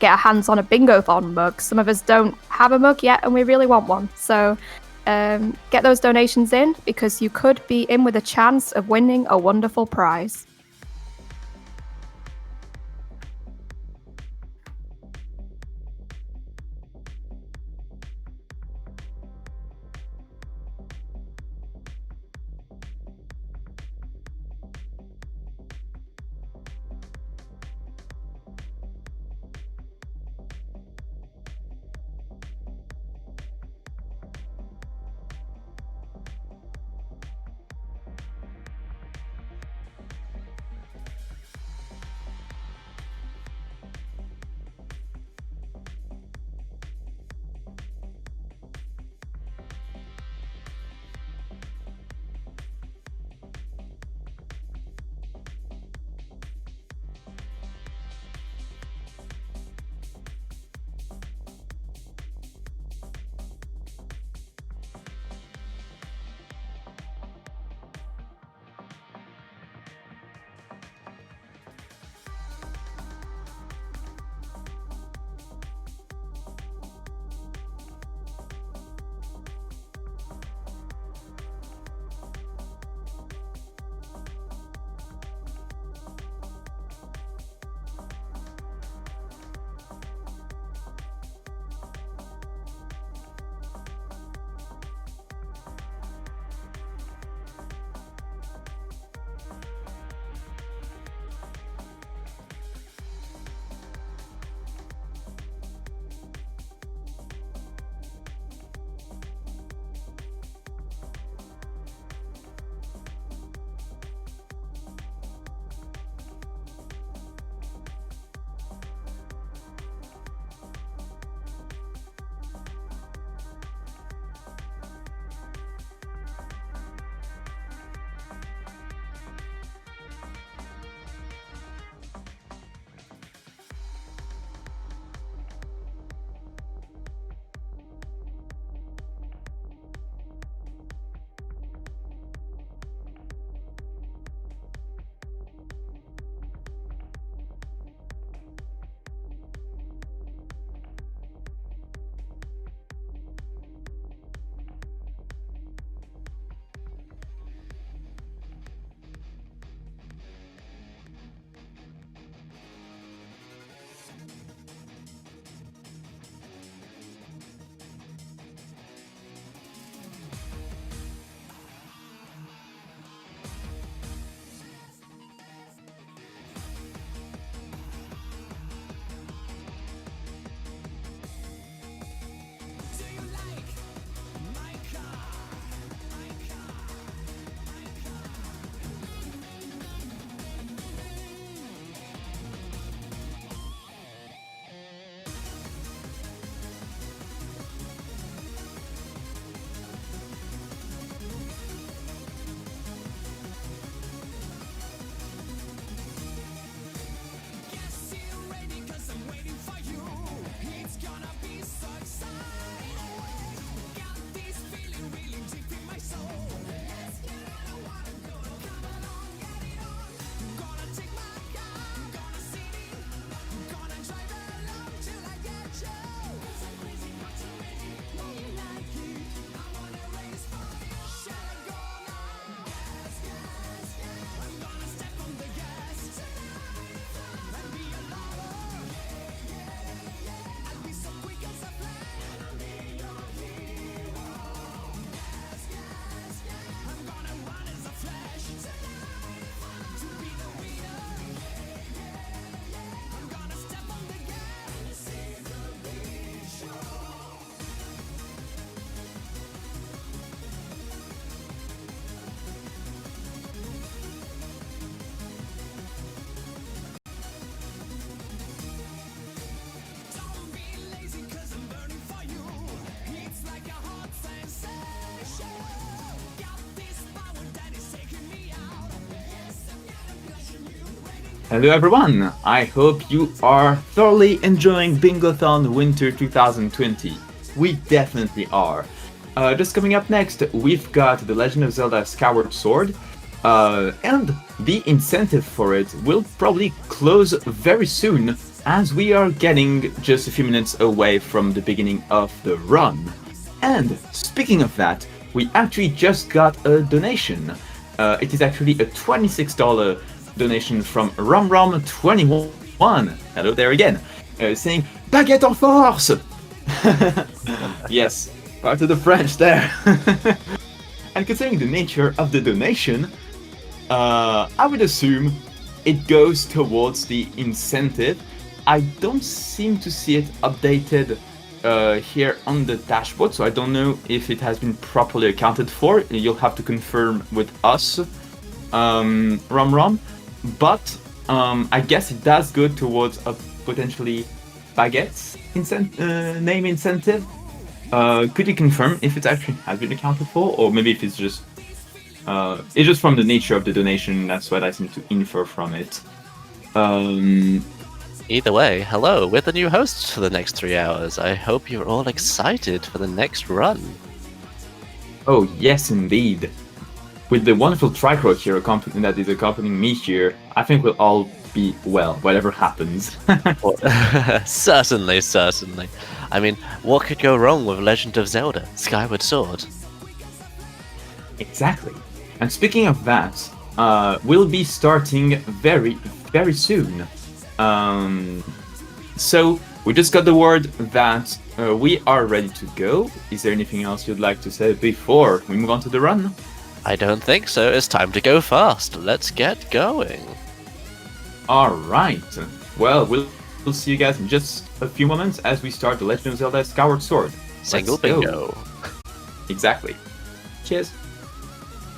get our hands on a Bingothon mug. Some of us don't have a mug yet, and we really want one. So get those donations in, because you could be in with a chance of winning a wonderful prize. Hello everyone! I hope you are thoroughly enjoying Bingothon Winter 2020. We definitely are. Just coming up next, we've got The Legend of Zelda Skyward Sword, and the incentive for it will probably close very soon, as we are getting just a few minutes away from the beginning of the run. And speaking of that, we actually just got a donation. It is actually a $26 donation from RomRom21. Hello there again. Saying Baguette en force! Yes, part of the French there. And considering the nature of the donation, I would assume it goes towards the incentive. I don't seem to see it updated here on the dashboard, so I don't know if it has been properly accounted for. You'll have to confirm with us, RomRom. But I guess it does go towards a potentially baguette name incentive. Could you confirm if it actually has been accounted for, or maybe if it's just from the nature of the donation? That's what I seem to infer from it. Either way, hello, we're the new hosts for the next 3 hours. I hope you're all excited for the next run. Oh yes, indeed. With the wonderful tricro here that is accompanying me here, I think we'll all be well, whatever happens. Certainly, certainly. I mean, what could go wrong with Legend of Zelda Skyward Sword? Exactly. And speaking of that, we'll be starting very, very soon. So we just got the word that we are ready to go. Is there anything else you'd like to say before we move on to the run? I don't think so. It's time to go fast. Let's get going. Alright. Well, we'll see you guys in just a few moments as we start The Legend of Zelda Skyward Sword. Single Let's go. bingo. Exactly. Cheers.